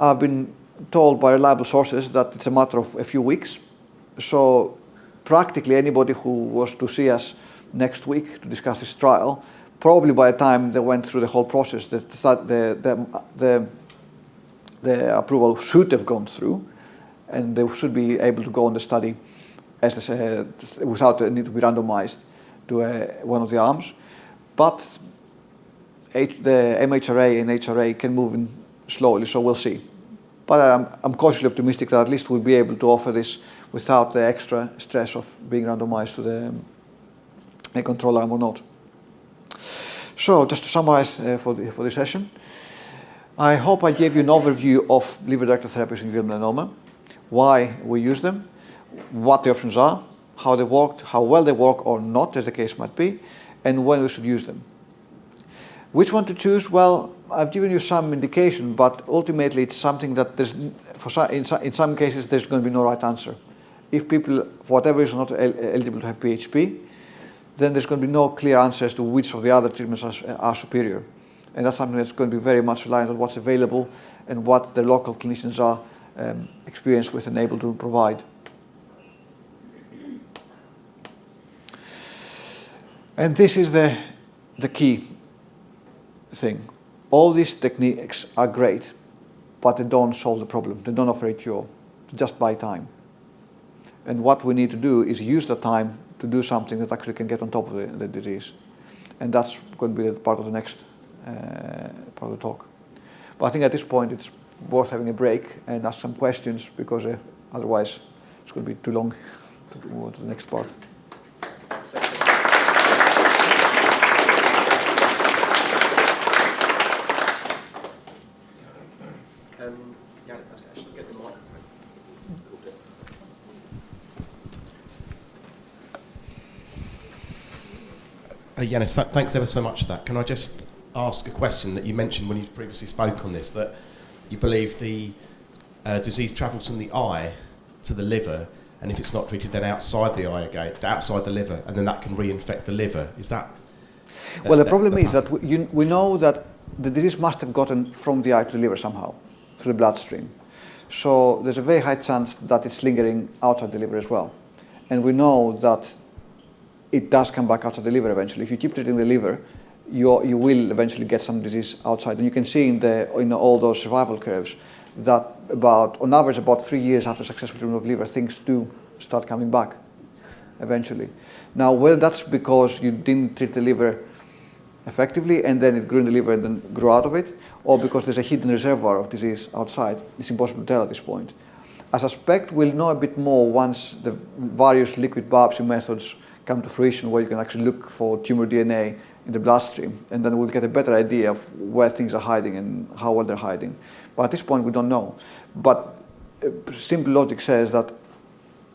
S1: I've been told by reliable sources that it's a matter of a few weeks. So practically anybody who was to see us next week to discuss this trial, probably by the time they went through the whole process, the approval should have gone through, and they should be able to go on the study as without the need to be randomized to one of the arms. But the MHRA and HRA can move in slowly, so we'll see. But I'm cautiously optimistic that at least we'll be able to offer this without the extra stress of being randomized to the control arm or not. So just to summarize for this session, I hope I gave you an overview of liver-directed therapies in uveal melanoma, why we use them, what the options are, how they worked, how well they work or not, as the case might be, and when we should use them. Which one to choose? Well, I've given you some indication, but ultimately it's something that in some cases there's going to be no right answer. If people, for whatever reason, are not eligible to have PHP, then there's going to be no clear answer as to which of the other treatments are superior. And that's something that's going to be very much reliant on what's available and what the local clinicians are experienced with and able to provide. And this is the key thing. All these techniques are great, but they don't solve the problem. They don't offer a cure. They just buy time. And what we need to do is use the time to do something that actually can get on top of the disease. And that's going to be part of the next part of the talk. But I think at this point it's worth having a break and ask some questions, because otherwise it's going to be too long to move on to the next part.
S2: Ioannis, thanks ever so much for that. Can I just ask a question that you mentioned when you previously spoke on this, that you believe the disease travels from the eye to the liver, and if it's not treated then outside the eye again, outside the liver, and then that can reinfect the liver. Is that?
S1: Well, the problem is that we know that the disease must have gotten from the eye to the liver somehow, through the bloodstream. So there's a very high chance that it's lingering outside the liver as well. And we know that it does come back outside the liver eventually. If you keep treating the liver, you will eventually get some disease outside. And you can see in all those survival curves that on average, about 3 years after successful treatment of liver, things do start coming back. eventually. Now, whether that's because you didn't treat the liver effectively and then it grew in the liver and then grew out of it, or because there's a hidden reservoir of disease outside, it's impossible to tell at this point. I suspect we'll know a bit more once the various liquid biopsy methods come to fruition, where you can actually look for tumor DNA in the bloodstream, and then we'll get a better idea of where things are hiding and how well they're hiding. But at this point, we don't know. But simple logic says that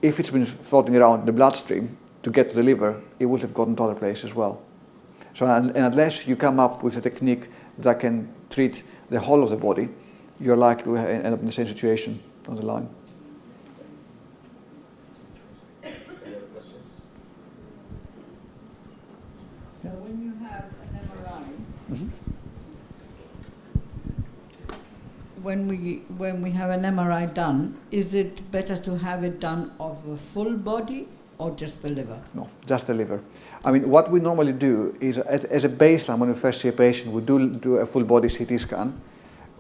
S1: if it's been floating around in the bloodstream to get to the liver, it would have gotten to other places as well. So, and unless you come up with a technique that can treat the whole of the body, you're likely to end up in the same situation on the line.
S3: When you have an MRI,
S1: Mm-hmm.
S3: when we have an MRI done, is it better to have it done of the full body or just the liver?
S1: No, just the liver. I mean, what we normally do is, as a baseline, when we first see a patient, we do a full body CT scan,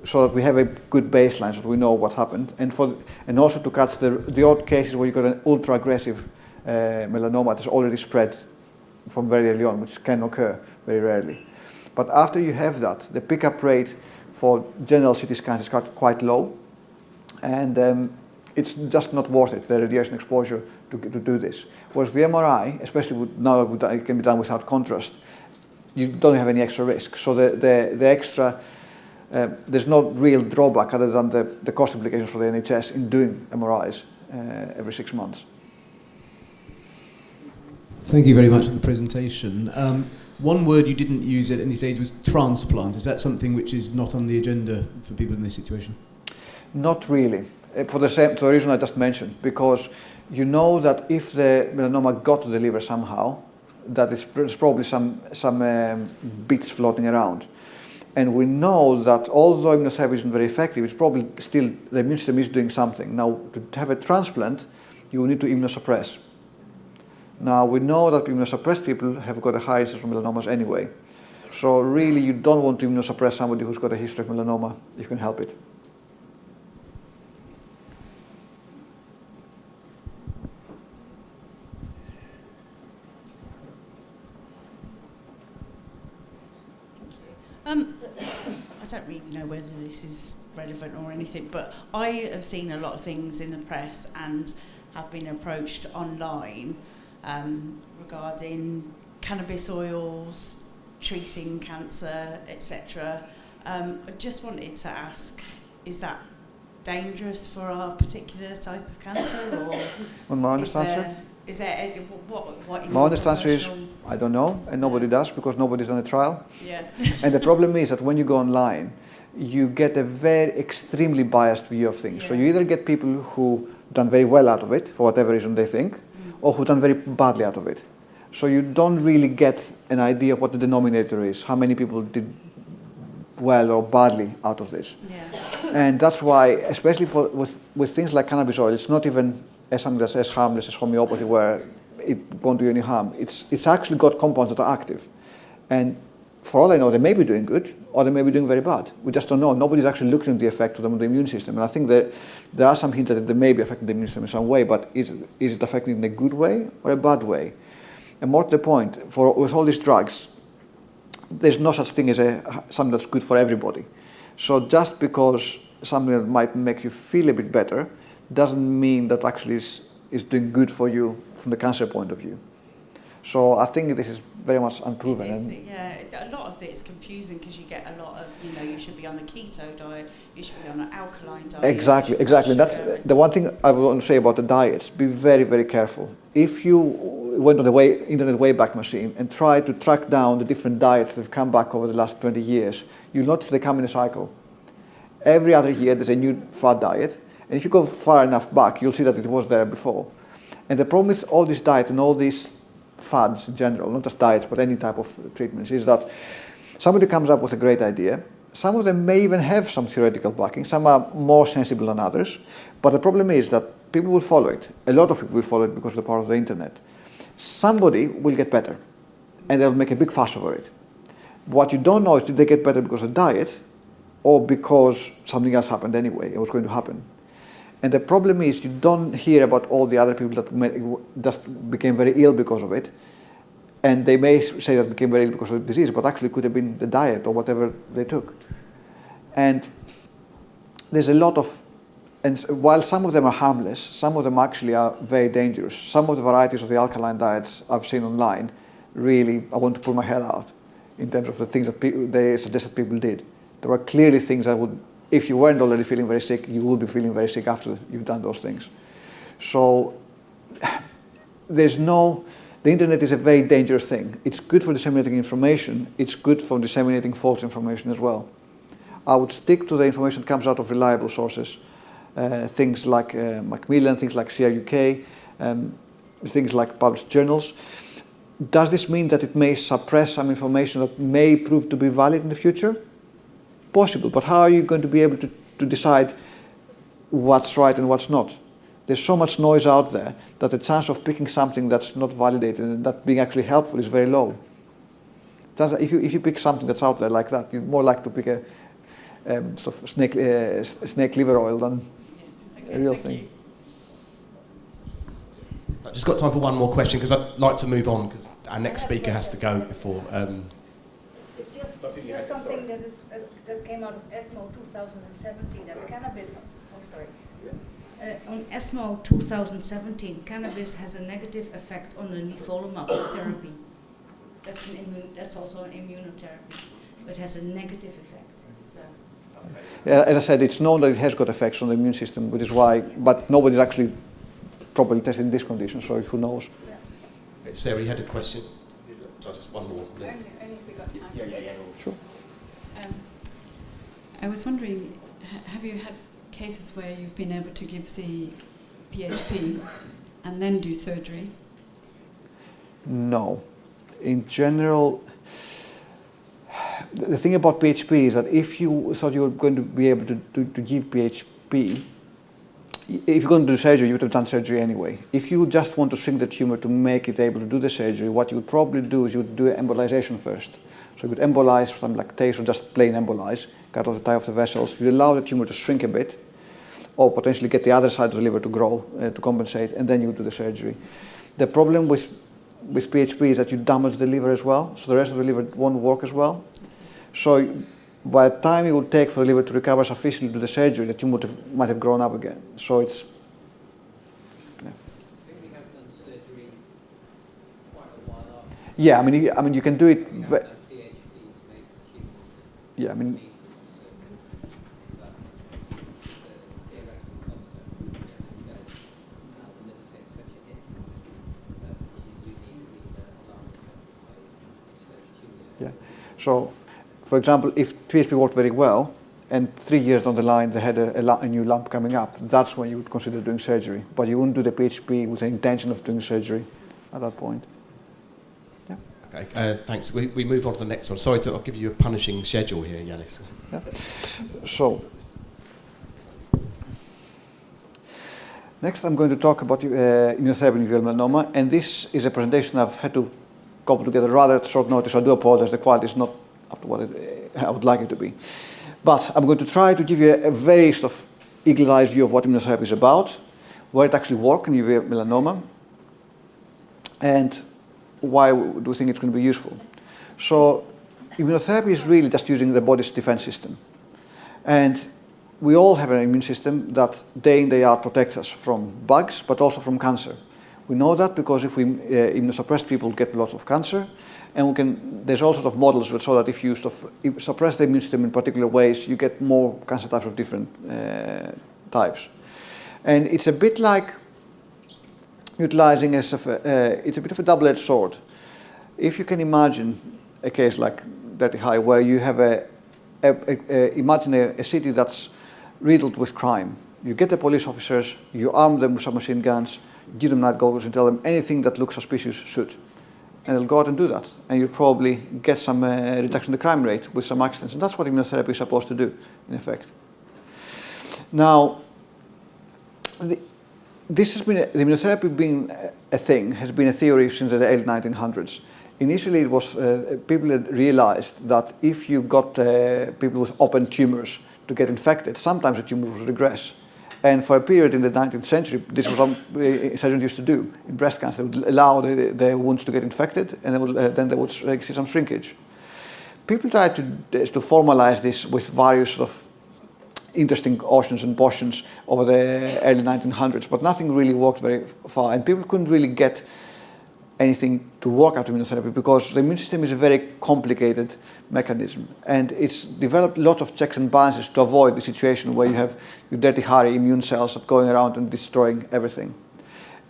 S1: so that we have a good baseline, so that we know what happened, and also to catch the odd cases where you've got an ultra aggressive melanoma that's already spread from very early on, which can occur very rarely. But after you have that, the pickup rate for general CT scans is quite low, and it's just not worth it, the radiation exposure, to do this. Whereas the MRI, especially now that it can be done without contrast, you don't have any extra risk. So the extra, there's no real drawback other than the cost implications for the NHS in doing MRIs every 6 months.
S4: Thank you very much for the presentation. One word you didn't use at any stage was transplant. Is that something which is not on the agenda for people in this situation?
S1: Not really, for the reason I just mentioned, because you know that if the melanoma got to the liver somehow, that there's probably some bits floating around. And we know that although immunotherapy isn't very effective, it's probably still, the immune system is doing something. Now, to have a transplant, you will need to immunosuppress. Now, we know that immunosuppressed people have got a high risk of melanomas anyway. So really, you don't want to immunosuppress somebody who's got a history of melanoma if you can help it.
S5: I don't really know whether this is relevant or anything, but I have seen a lot of things in the press and have been approached online regarding cannabis oils, treating cancer, etc. I just wanted to ask, is that dangerous for our particular type of cancer, or
S1: On my honest answer?
S5: Is there what
S1: My honest answer is, I don't know, and nobody does, because nobody's done a trial.
S5: Yeah.
S1: And the problem is that when you go online, you get a very extremely biased view of things. So you either get people who done very well out of it, for whatever reason they think, or who done very badly out of it. So you don't really get an idea of what the denominator is, how many people did well or badly out of this.
S5: Yeah.
S1: And that's why, especially with things like cannabis oil, it's not even something that's as harmless as homeopathy, where it won't do any harm. It's actually got compounds that are active. And for all I know, they may be doing good, or they may be doing very bad. We just don't know. Nobody's actually looked at the effect of them on the immune system. And I think that there are some hints that they may be affecting the immune system in some way, but is it affecting it in a good way or a bad way? And more to the point, with all these drugs, there's no such thing as something that's good for everybody. So just because something that might make you feel a bit better doesn't mean that actually is doing good for you from the cancer point of view. So I think this is very much unproven.
S5: A lot of it is confusing because you get a lot of, you should be on the keto diet, you should be on an alkaline diet.
S1: Exactly. That's the one thing I want to say about the diets. Be very, very careful. If you went on the Internet Wayback Machine and tried to track down the different diets that have come back over the last 20 years, you'll notice they come in a cycle. Every other year there's a new fad diet, and if you go far enough back, you'll see that it was there before. And the problem with all this diet and all these fads in general, not just diets, but any type of treatments, is that somebody comes up with a great idea. Some of them may even have some theoretical backing. Some are more sensible than others. But the problem is that people will follow it. A lot of people will follow it because of the power of the internet. Somebody will get better, and they'll make a big fuss over it. What you don't know is, did they get better because of diet, or because something else happened anyway, it was going to happen. And the problem is you don't hear about all the other people that just became very ill because of it. And they may say that became very ill because of the disease, but actually it could have been the diet or whatever they took. And there's a lot of, and while some of them are harmless, some of them actually are very dangerous. Some of the varieties of the alkaline diets I've seen online, really, I want to pull my hair out in terms of the things that they suggested people did. There are clearly things that would, if you weren't already feeling very sick, you will be feeling very sick after you've done those things. So the internet is a very dangerous thing. It's good for disseminating information. It's good for disseminating false information as well. I would stick to the information that comes out of reliable sources, things like Macmillan, things like CRUK, things like published journals. Does this mean that it may suppress some information that may prove to be valid in the future? Possible, but how are you going to be able to decide what's right and what's not? There's so much noise out there that the chance of picking something that's not validated and that being actually helpful is very low. If you pick something that's out there like that, you're more likely to pick a sort of snake liver oil than a real thing.
S2: I've just got time for one more question because I'd like to move on because our next speaker has to go before.
S6: It's just something that came out of ESMO 2017 that cannabis. On ESMO 2017, cannabis has a negative effect on the nivolumab therapy. That's also an immunotherapy, but has a negative effect. So.
S1: Yeah, as I said, it's known that it has got effects on the immune system, which is why, but nobody's actually properly tested in this condition, so who knows?
S2: Okay, Sarah, you had a question? Just one more.
S7: Only if we got time.
S2: Yeah.
S1: Sure.
S7: I was wondering, have you had cases where you've been able to give the PHP and then do surgery?
S1: No. In general, the thing about PHP is that if you thought you were going to be able to give PHP, if you're going to do surgery, you would have done surgery anyway. If you just want to shrink the tumor to make it able to do the surgery, what you would probably do is you would do embolization first. So you would embolize something like TACE or just plain embolize, cut off the tie of the vessels. You allow the tumor to shrink a bit, or potentially get the other side of the liver to grow, to compensate, and then you do the surgery. The problem with PHP is that you damage the liver as well, so the rest of the liver won't work as well. So by the time it will take for the liver to recover sufficiently to do the surgery, the tumor might have grown up again. So it's... Yeah.
S8: I think we have done surgery quite a while after.
S1: Yeah, I mean, you can do it...
S8: We have done PHP to make tumors.
S1: Yeah, I mean... So, for example, if PHP worked very well, and 3 years down the line they had a new lump coming up, that's when you would consider doing surgery. But you wouldn't do the PHP with the intention of doing surgery at that point. Yeah.
S2: Okay, thanks. We move on to the next one. Sorry, I'll give you a punishing schedule here, Ioannis.
S1: Yeah. So, next I'm going to talk about immunotherapy in uveal melanoma, and this is a presentation I've had to cobble together rather at short notice. I do apologize, the quality is not up to what I would like it to be. But I'm going to try to give you a very sort of eagle's eye view of what immunotherapy is about, where it actually works in uveal melanoma, and why do we think it's going to be useful. So immunotherapy is really just using the body's defense system. And we all have an immune system that day in, day out protects us from bugs, but also from cancer. We know that because if we immunosuppress people get lots of cancer, and there's all sorts of models that show that if you suppress the immune system in particular ways, you get more cancer types of different types. And it's a bit like utilizing it's a bit of a double-edged sword. If you can imagine a case like Dirty High, where you have imagine a city that's riddled with crime. You get the police officers, you arm them with submachine guns, give them night goggles and tell them anything that looks suspicious, shoot. And they'll go out and do that. And you'll probably get some reduction in the crime rate with some accidents. And that's what immunotherapy is supposed to do, in effect. Now, the immunotherapy being a thing has been a theory since the early 1900s. Initially, it was people had realized that if you got people with open tumors to get infected, sometimes the tumor would regress. And for a period in the 19th century, this was what surgeons used to do. In breast cancer, they would allow the wounds to get infected, and then they would see some shrinkage. People tried to formalize this with various sort of interesting oceans and potions over the early 1900s, but nothing really worked very far, and people couldn't really get anything to work out immunotherapy because the immune system is a very complicated mechanism, and it's developed lots of checks and balances to avoid the situation where you have your dirty, hairy immune cells going around and destroying everything.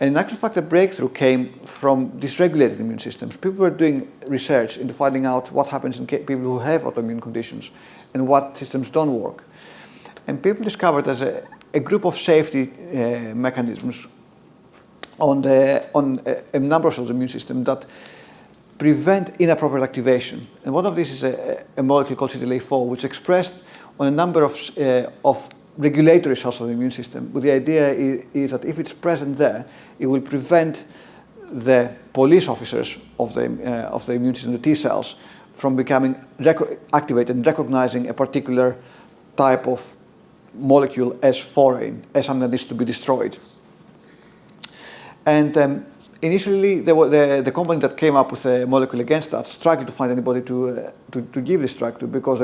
S1: And in actual fact, the breakthrough came from dysregulated immune systems. People were doing research into finding out what happens in people who have autoimmune conditions and what systems don't work. And people discovered there's a group of safety mechanisms on a number of cells of the immune system that prevent inappropriate activation. And one of these is a molecule called CTLA4, which is expressed on a number of regulatory cells of the immune system. But the idea is that if it's present there, it will prevent the police officers of the immune system, the T cells, from becoming activated and recognizing a particular type of molecule as foreign, as something that needs to be destroyed. And initially, the company that came up with a molecule against that struggled to find anybody to give this drug to because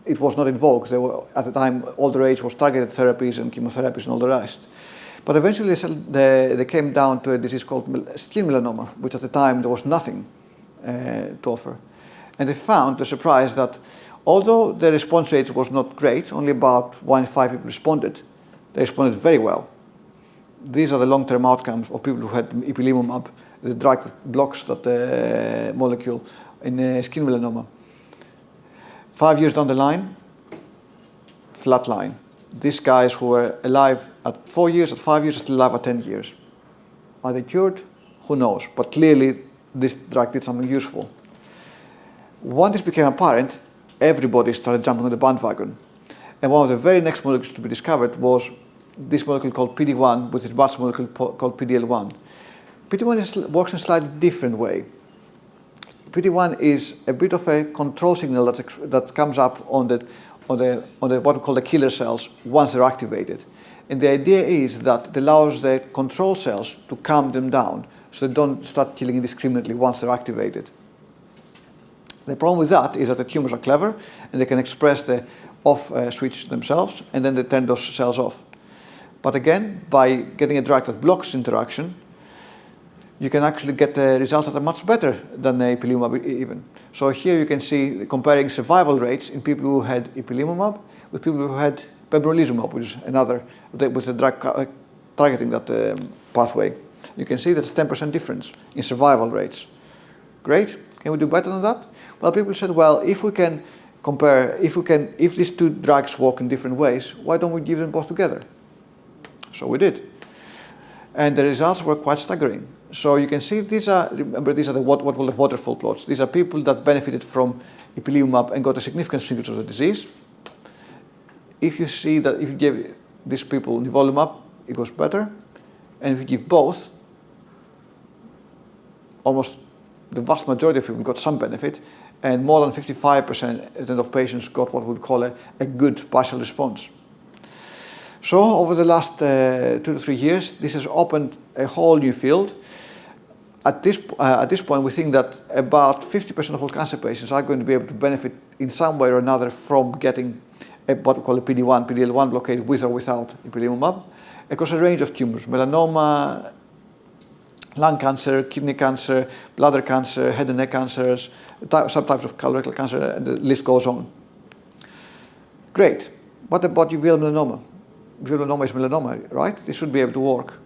S1: it was not in vogue. At the time, all the rage was targeted therapies and chemotherapies and all the rest. But eventually, they came down to a disease called skin melanoma, which at the time there was nothing to offer. And they found the surprise that although the response rate was not great, only about 1 in 5 people responded, they responded very well. These are the long-term outcomes of people who had ipilimumab, the drug that blocks that molecule in skin melanoma. 5 years down the line, flat line. These guys who were alive at 4 years, at 5 years, are still alive at 10 years. Are they cured? Who knows? But clearly, this drug did something useful. Once this became apparent, everybody started jumping on the bandwagon. And one of the very next molecules to be discovered was this molecule called PD-1 with its Bart's molecule called PD-L1. PD-1 works in a slightly different way. PD-1 is a bit of a control signal that comes up on the what we call the killer cells once they're activated. And the idea is that it allows the control cells to calm them down so they don't start killing indiscriminately once they're activated. The problem with that is that the tumors are clever and they can express the off switch themselves and then they turn those cells off. But again, by getting a drug that blocks interaction, you can actually get results that are much better than ipilimumab even. So here you can see comparing survival rates in people who had ipilimumab with people who had pembrolizumab, which is another, with a drug targeting that pathway. You can see that's a 10% difference in survival rates. Great. Can we do better than that? Well, people said, well, if we can compare, if these two drugs work in different ways, why don't we give them both together? So we did. And the results were quite staggering. So you can see these are the what we call the waterfall plots. These are people that benefited from ipilimumab and got a significant shrinkage of the disease. If you see that if you give these people nivolumab, it goes better. And if you give both, almost the vast majority of people got some benefit, and more than 55% of patients got what we would call a good partial response. So over the last 2 to 3 years, this has opened a whole new field. At this point, we think that about 50% of all cancer patients are going to be able to benefit in some way or another from getting what we call a PD-1, PD-L1 blockade with or without ipilimumab across a range of tumors: melanoma, lung cancer, kidney cancer, bladder cancer, head and neck cancers, subtypes of colorectal cancer, and the list goes on. Great. What about uveal melanoma? Uveal melanoma is melanoma, right? This should be able to work.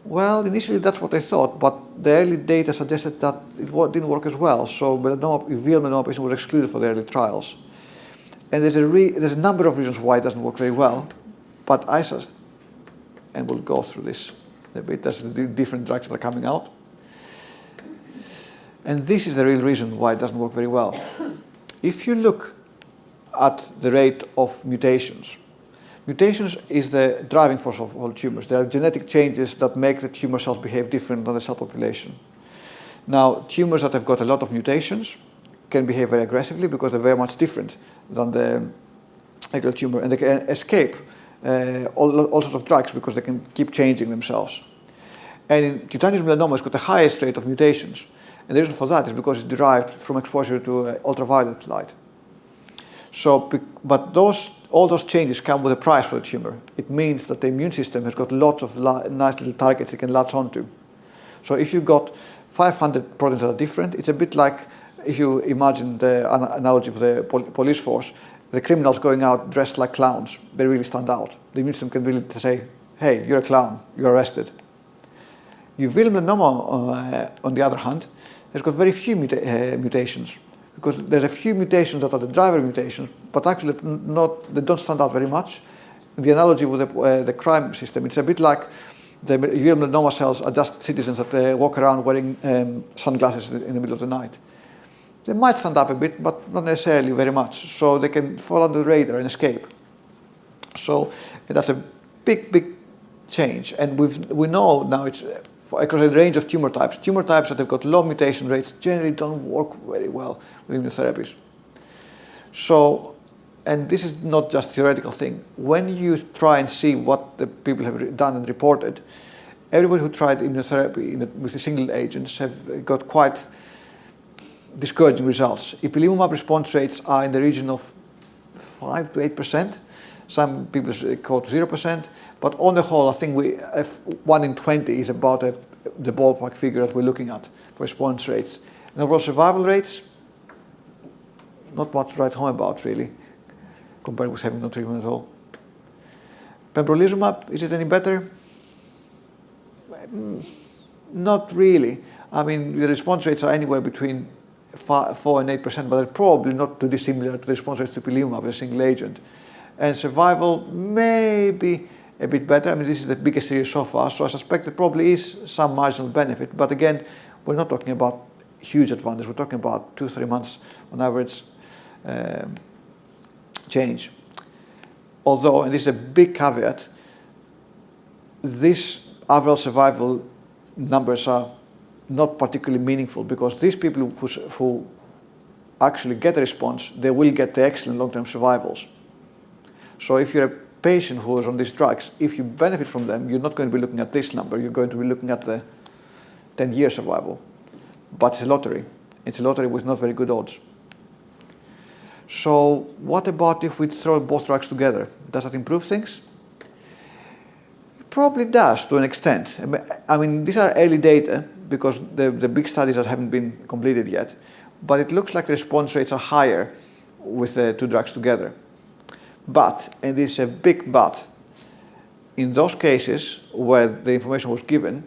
S1: Well, initially that's what I thought, but the early data suggested that it didn't work as well. So uveal melanoma patients were excluded for the early trials. And there's a number of reasons why it doesn't work very well, but and we'll go through this a bit. There's the different drugs that are coming out. And this is the real reason why it doesn't work very well. If you look at the rate of mutations is the driving force of all tumors. There are genetic changes that make the tumor cells behave different than the cell population. Now, tumors that have got a lot of mutations can behave very aggressively because they're very much different than the regular tumor, and they can escape all sorts of drugs because they can keep changing themselves. And in cutaneous melanoma, it's got the highest rate of mutations. And the reason for that is because it's derived from exposure to ultraviolet light. So, but all those changes come with a price for the tumor. It means that the immune system has got lots of nice little targets it can latch onto. So if you've got 500 proteins that are different, it's a bit like if you imagine the analogy of the police force, the criminals going out dressed like clowns, they really stand out. The immune system can really say, hey, you're a clown, you're arrested. Uveal melanoma, on the other hand, has got very few mutations, because there's a few mutations that are the driver mutations, but actually they don't stand out very much. The analogy with the crime system, it's a bit like the uveal melanoma cells are just citizens that walk around wearing sunglasses in the middle of the night. They might stand up a bit, but not necessarily very much, so they can fall under the radar and escape. So that's a big change, and we know now it's across a range of tumor types. Tumor types that have got low mutation rates generally don't work very well with immunotherapies. So, and this is not just a theoretical thing. When you try and see what the people have done and reported, everybody who tried immunotherapy with the single agents have got quite discouraging results. Ipilimumab response rates are in the region of 5 to 8%. Some people quote 0%, but on the whole, I think 1 in 20 is about the ballpark figure that we're looking at for response rates. And overall survival rates, not much to write home about, really, compared with having no treatment at all. Pembrolizumab, is it any better? Not really. I mean, the response rates are anywhere between 4 and 8%, but they're probably not too dissimilar to the response rates to ipilimumab as a single agent. And survival may be a bit better. I mean, this is the biggest series so far, so I suspect there probably is some marginal benefit. But again, we're not talking about huge advantage. We're talking about 2-3 months on average change. Although, and this is a big caveat, these overall survival numbers are not particularly meaningful, because these people who actually get a response, they will get the excellent long-term survivals. So if you're a patient who is on these drugs, if you benefit from them, you're not going to be looking at this number, you're going to be looking at the 10-year survival. But it's a lottery. It's a lottery with not very good odds. So what about if we throw both drugs together? Does that improve things? It probably does to an extent. I mean, these are early data because the big studies that haven't been completed yet, but it looks like the response rates are higher with the two drugs together. But, and this is a big but, in those cases where the information was given,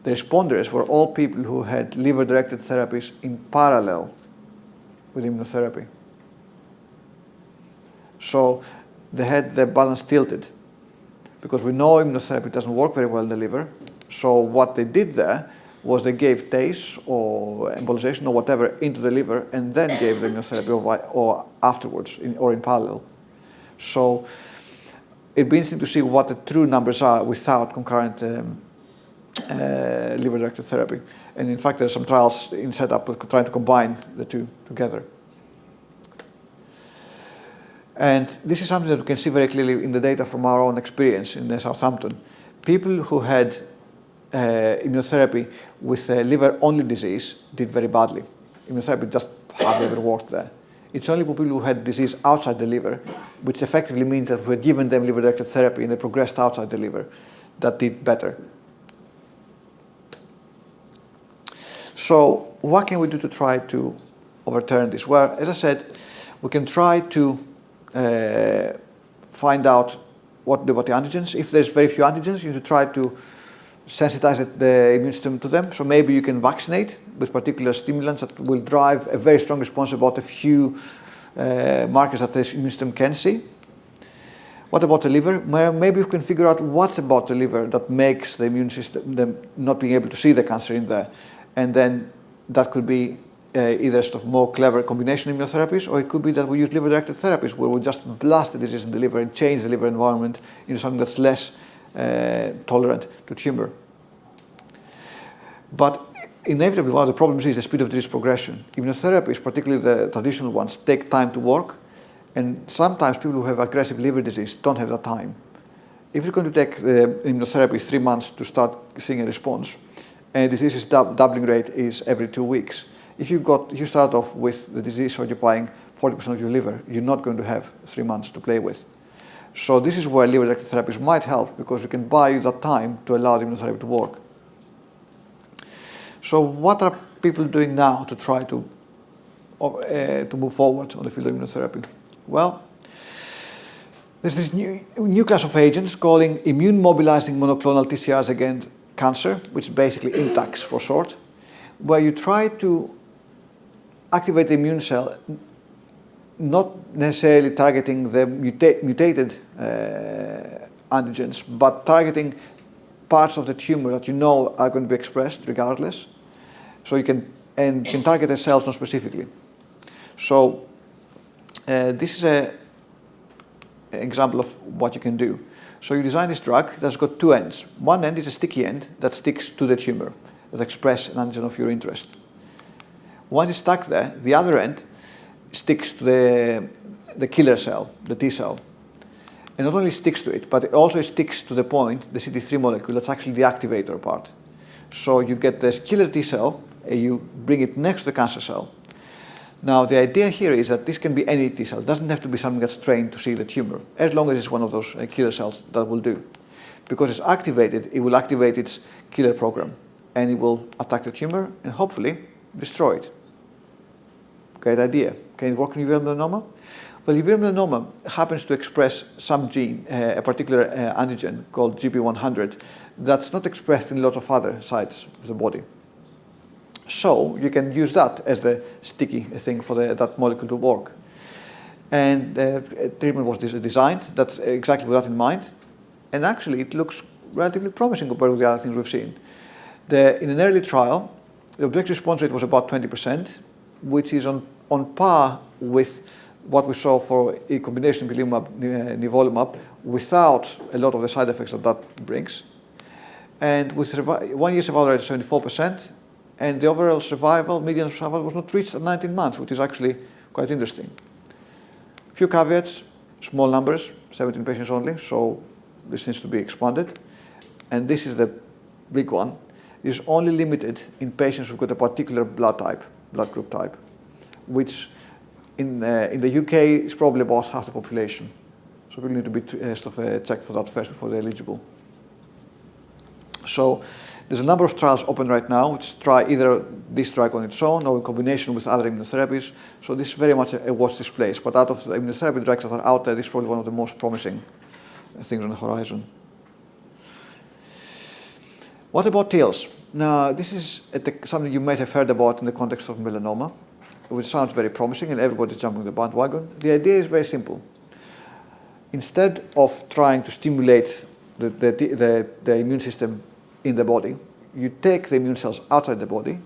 S1: the responders were all people who had liver-directed therapies in parallel with immunotherapy. So they had the balance tilted, because we know immunotherapy doesn't work very well in the liver. So what they did there was they gave TACE or embolization or whatever into the liver and then gave the immunotherapy or afterwards or in parallel. So it'd be interesting to see what the true numbers are without concurrent liver-directed therapy. And in fact, there are some trials in setup trying to combine the two together. And this is something that we can see very clearly in the data from our own experience in Southampton. People who had immunotherapy with liver-only disease did very badly. Immunotherapy just hardly ever worked there. It's only for people who had disease outside the liver, which effectively means that we had given them liver-directed therapy and they progressed outside the liver, that did better. So what can we do to try to overturn this? Well, as I said, we can try to find out what to do about the antigens. If there's very few antigens, you need to try to sensitize the immune system to them. So maybe you can vaccinate with particular stimulants that will drive a very strong response about a few markers that the immune system can see. What about the liver? Maybe we can figure out what about the liver that makes the immune system them not being able to see the cancer in there. And then that could be either sort of more clever combination immunotherapies, or it could be that we use liver-directed therapies where we just blast the disease in the liver and change the liver environment into something that's less tolerant to tumor. But inevitably, one of the problems is the speed of disease progression. Immunotherapies, particularly the traditional ones, take time to work, and sometimes people who have aggressive liver disease don't have that time. if you're going to take the immunotherapy 3 months to start seeing a response, and disease's doubling rate is every 2 weeks, if you start off with the disease occupying 40% of your liver, you're not going to have 3 months to play with. So this is where liver-directed therapies might help, because you can buy you that time to allow the immunotherapy to work. So what are people doing now to try to move forward on the field of immunotherapy? Well, there's this new class of agents calling immune-mobilizing monoclonal TCRs against cancer, which is basically IMTACs for short, where you try to activate the immune cell, not necessarily targeting the mutated antigens, but targeting parts of the tumor that you know are going to be expressed regardless. So you can target the cells not specifically. So this is an example of what you can do. So you design this drug that's got two ends. One end is a sticky end that sticks to the tumor, that expresses an antigen of your interest. Once it's stuck there, the other end sticks to the killer cell, the T cell. And not only sticks to it, but it also sticks to the point, the CD3 molecule, that's actually the activator part. So you get this killer T cell, and you bring it next to the cancer cell. Now, the idea here is that this can be any T cell. It doesn't have to be something that's trained to see the tumor, as long as it's one of those killer cells that will do. Because it's activated, it will activate its killer program, and it will attack the tumor and hopefully destroy it. Great idea. Can it work in uveal melanoma? Well, uveal melanoma happens to express some gene, a particular antigen called GP100, that's not expressed in lots of other sites of the body. So you can use that as the sticky thing for that molecule to work. And a treatment was designed that's exactly with that in mind. And actually, it looks relatively promising compared with the other things we've seen. In an early trial, the objective response rate was about 20%, which is on par with what we saw for a combination nivolumab without a lot of the side effects that brings. And with 1 year survival rate of 74%, and the overall survival, median survival, was not reached at 19 months, which is actually quite interesting. Few caveats, small numbers, 17 patients only, so this needs to be expanded. And this is the big one. It's only limited in patients who've got a particular blood group type, which in the UK is probably about half the population. So people need to be checked for that first before they're eligible. So there's a number of trials open right now which try either this drug on its own or in combination with other immunotherapies. So this is very much a watch this space. But out of the immunotherapy drugs that are out there, this is probably one of the most promising things on the horizon. What about TILs? Now, this is something you might have heard about in the context of melanoma, which sounds very promising and everybody's jumping the bandwagon. The idea is very simple. Instead of trying to stimulate the immune system in the body, you take the immune cells outside the body,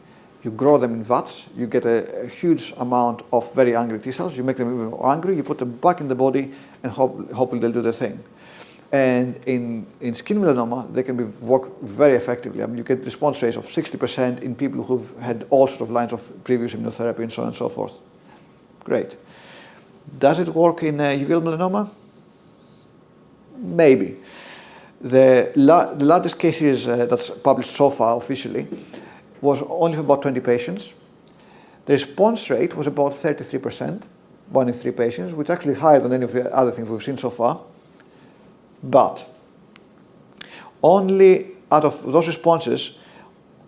S1: you grow them in vats, you get a huge amount of very angry T cells, you make them even more angry, you put them back in the body, and hopefully they'll do their thing. And in skin melanoma, they can work very effectively. I mean, you get response rates of 60% in people who've had all sorts of lines of previous immunotherapy and so on and so forth. Great. Does it work in uveal melanoma? Maybe. The largest case series that's published so far officially was only for about 20 patients. The response rate was about 33%, 1 in 3 patients, which is actually higher than any of the other things we've seen so far. But only out of those responses,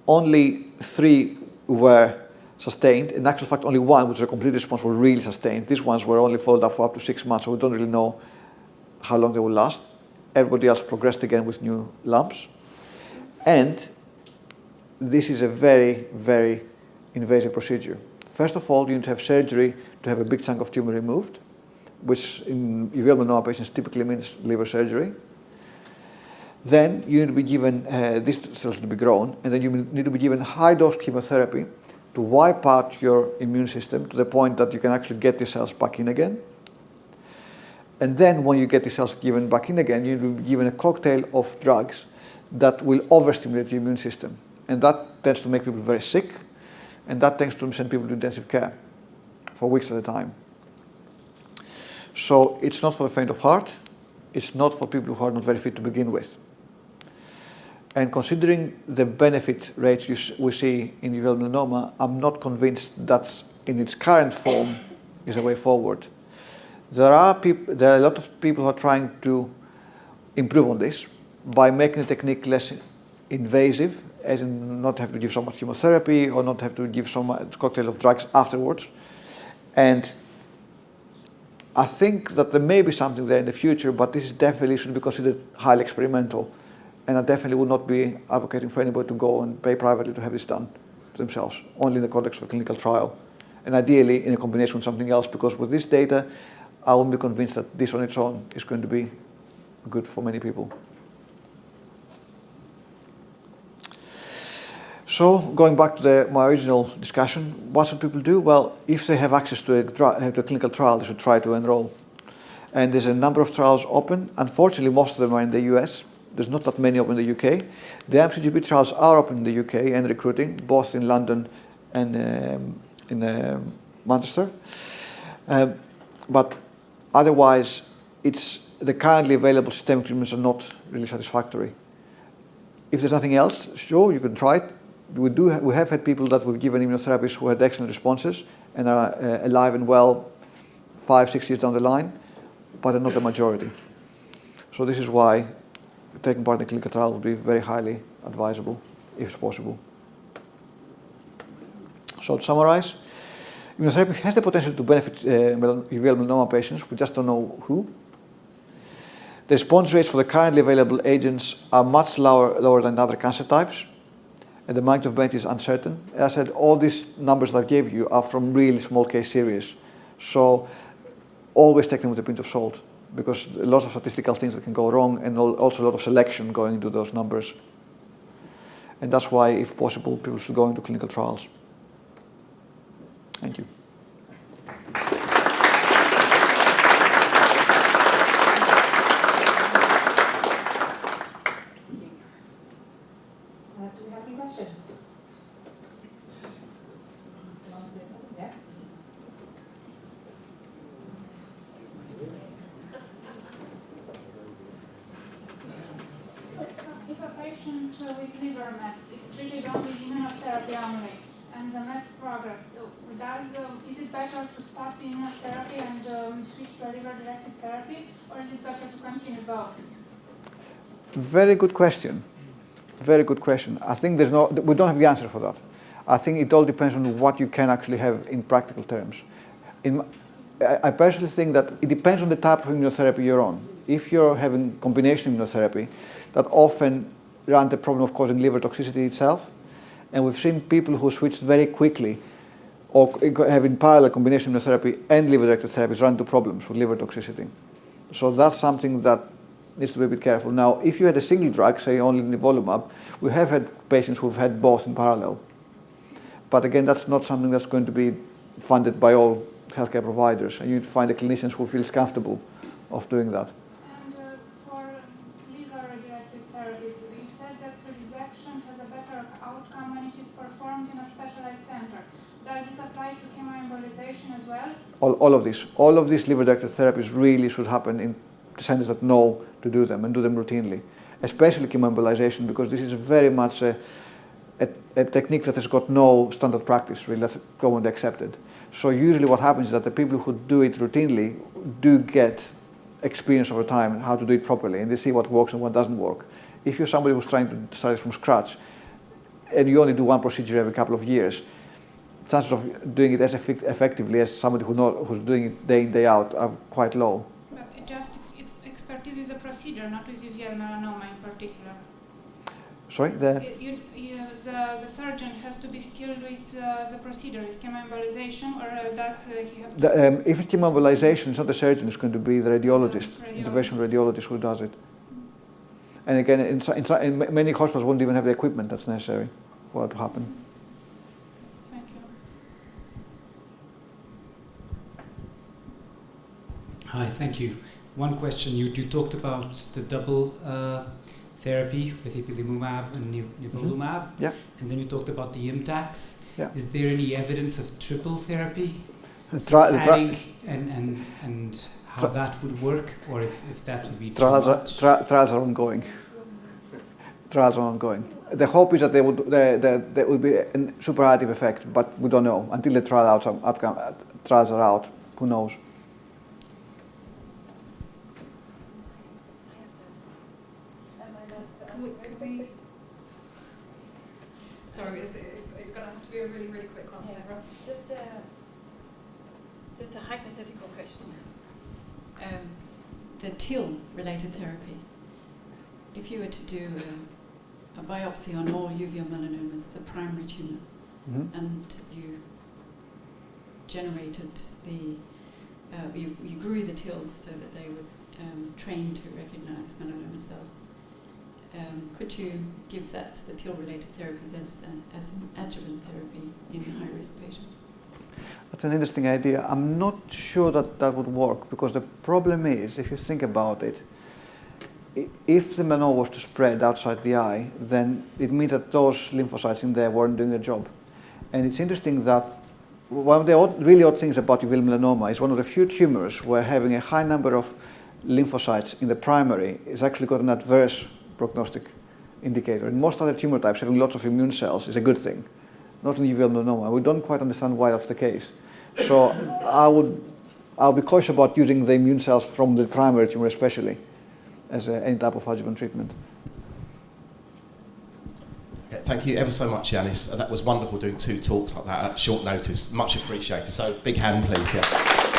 S1: only 3 were sustained. In actual fact, only 1, which was a complete response, was really sustained. These ones were only followed up for up to 6 months, so we don't really know how long they will last. Everybody else progressed again with new lumps. And this is a very, very invasive procedure. First of all, you need to have surgery to have a big chunk of tumor removed, which in uveal melanoma patients typically means liver surgery. Then you need to be given, these cells to be grown, and then you need to be given high-dose chemotherapy to wipe out your immune system to the point that you can actually get the cells back in again. And then when you get the cells given back in again, you will be given a cocktail of drugs that will overstimulate the immune system. And that tends to make people very sick, and that tends to send people to intensive care for weeks at a time. So it's not for the faint of heart. it's not for people who are not very fit to begin with. And considering the benefit rates we see in uveal melanoma, I'm not convinced that in its current form is a way forward. There are a lot of people who are trying to improve on this by making the technique less invasive, as in not have to give so much chemotherapy or not have to give so much cocktail of drugs afterwards. And I think that there may be something there in the future, but this definitely should be considered highly experimental. And I definitely would not be advocating for anybody to go and pay privately to have this done themselves, only in the context of a clinical trial. And ideally in a combination with something else, because with this data, I won't be convinced that this on its own is going to be good for many people. So, going back to my original discussion, what should people do? Well, if they have access to a clinical trial, they should try to enroll. And there's a number of trials open. Unfortunately, most of them are in the US. There's not that many open in the UK. The MCGP trials are open in the UK and recruiting, both in London and in Manchester. But otherwise, the currently available systemic treatments are not really satisfactory. If there's nothing else, sure, you can try it. We have had people that we've given immunotherapies who had excellent responses and are alive and well 5-6 years down the line, but they're not the majority. So this is why taking part in the clinical trial would be very highly advisable, if possible. So to summarize, immunotherapy has the potential to benefit uveal melanoma patients. We just don't know who. The response rates for the currently available agents are much lower than other cancer types, and the magnitude of benefit is uncertain. As I said, all these numbers that I gave you are from really small case series. So always take them with a pinch of salt, because a lot of statistical things that can go wrong, and also a lot of selection going into those numbers. And that's why, if possible, people should go into clinical trials. Thank you.
S9: Do we have any questions? Yeah.
S10: If a patient with liver mets is treated only with immunotherapy only, and the mets progress, is it better to start the immunotherapy and switch to a liver-directed therapy, or is it better to continue both?
S1: Very good question. Very good question. I think we don't have the answer for that. I think it all depends on what you can actually have in practical terms. I personally think that it depends on the type of immunotherapy you're on. If you're having combination immunotherapy, that often runs the problem of causing liver toxicity itself. And we've seen people who switched very quickly or have in parallel combination immunotherapy and liver-directed therapies run into problems with liver toxicity. So that's something that needs to be a bit careful. Now, if you had a single drug, say only nivolumab, we have had patients who've had both in parallel. But again, that's not something that's going to be funded by all healthcare providers, and you need to find a clinician who feels comfortable of doing that.
S10: And for liver-directed therapies, you said that the resection has a better outcome when it is performed in a specialized center. Does this apply to chemoembolization as well? All of these liver-directed therapies really should happen in centers that know to do them and do them routinely, especially chemoembolization, because this is very much a technique that has got no standard practice, really, that's commonly accepted. So usually what happens is that the people who do it routinely do get experience over time how to do it properly, and they see what works and what doesn't work. If you're somebody who's trying to start from scratch, and you only do one procedure every couple of years, chances of doing it as effectively as somebody who's doing it day in, day out are quite low. But expertise with the procedure, not with uveal melanoma in particular.
S1: Sorry?
S10: The surgeon has to be skilled with the procedure, is chemoembolization, or does he have to...
S1: If it's chemoembolization, it's not the surgeon, it's going to be the radiologist, interventional radiologist who does it. And again, in many hospitals won't even have the equipment that's necessary for that to happen.
S10: Thank you.
S11: Hi, thank you. One question, you talked about the double therapy with ipilimumab and nivolumab,
S1: Yeah.
S11: and then you talked about the IMTACs.
S1: Yeah.
S11: Is there any evidence of triple therapy?
S1: The
S11: Adding and how that would work, or if that would be too
S1: Trials
S11: much?
S1: trials are ongoing. Trials are ongoing. The hope is that there would be a super additive effect, but we don't know. Until the trials are out, who knows?
S7: Sorry, it's going to have to be a really, really quick one, Sarah.
S12: Just a hypothetical question.
S7: The TIL-related therapy, if you were to do a biopsy on all uveal melanomas, the primary tumour, and you generated you grew the TILs so that they would train to recognise melanoma cells. Could you give that to the TIL-related therapy as an adjuvant therapy in high-risk patients?
S1: That's an interesting idea. I'm not sure that would work, because the problem is, if you think about it, if the melanoma was to spread outside the eye, then it means that those lymphocytes in there weren't doing their job. And it's interesting that one of the really odd things about uveal melanoma is one of the few tumors where having a high number of lymphocytes in the primary is actually got an adverse prognostic indicator. In most other tumor types, having lots of immune cells is a good thing, not in uveal melanoma. We don't quite understand why that's the case. So I'll be cautious about using the immune cells from the primary tumor especially as any type of adjuvant treatment.
S2: Okay, thank you ever so much, Ioannis. That was wonderful doing 2 talks like that at short notice. Much appreciated. So big hand, please. Yeah.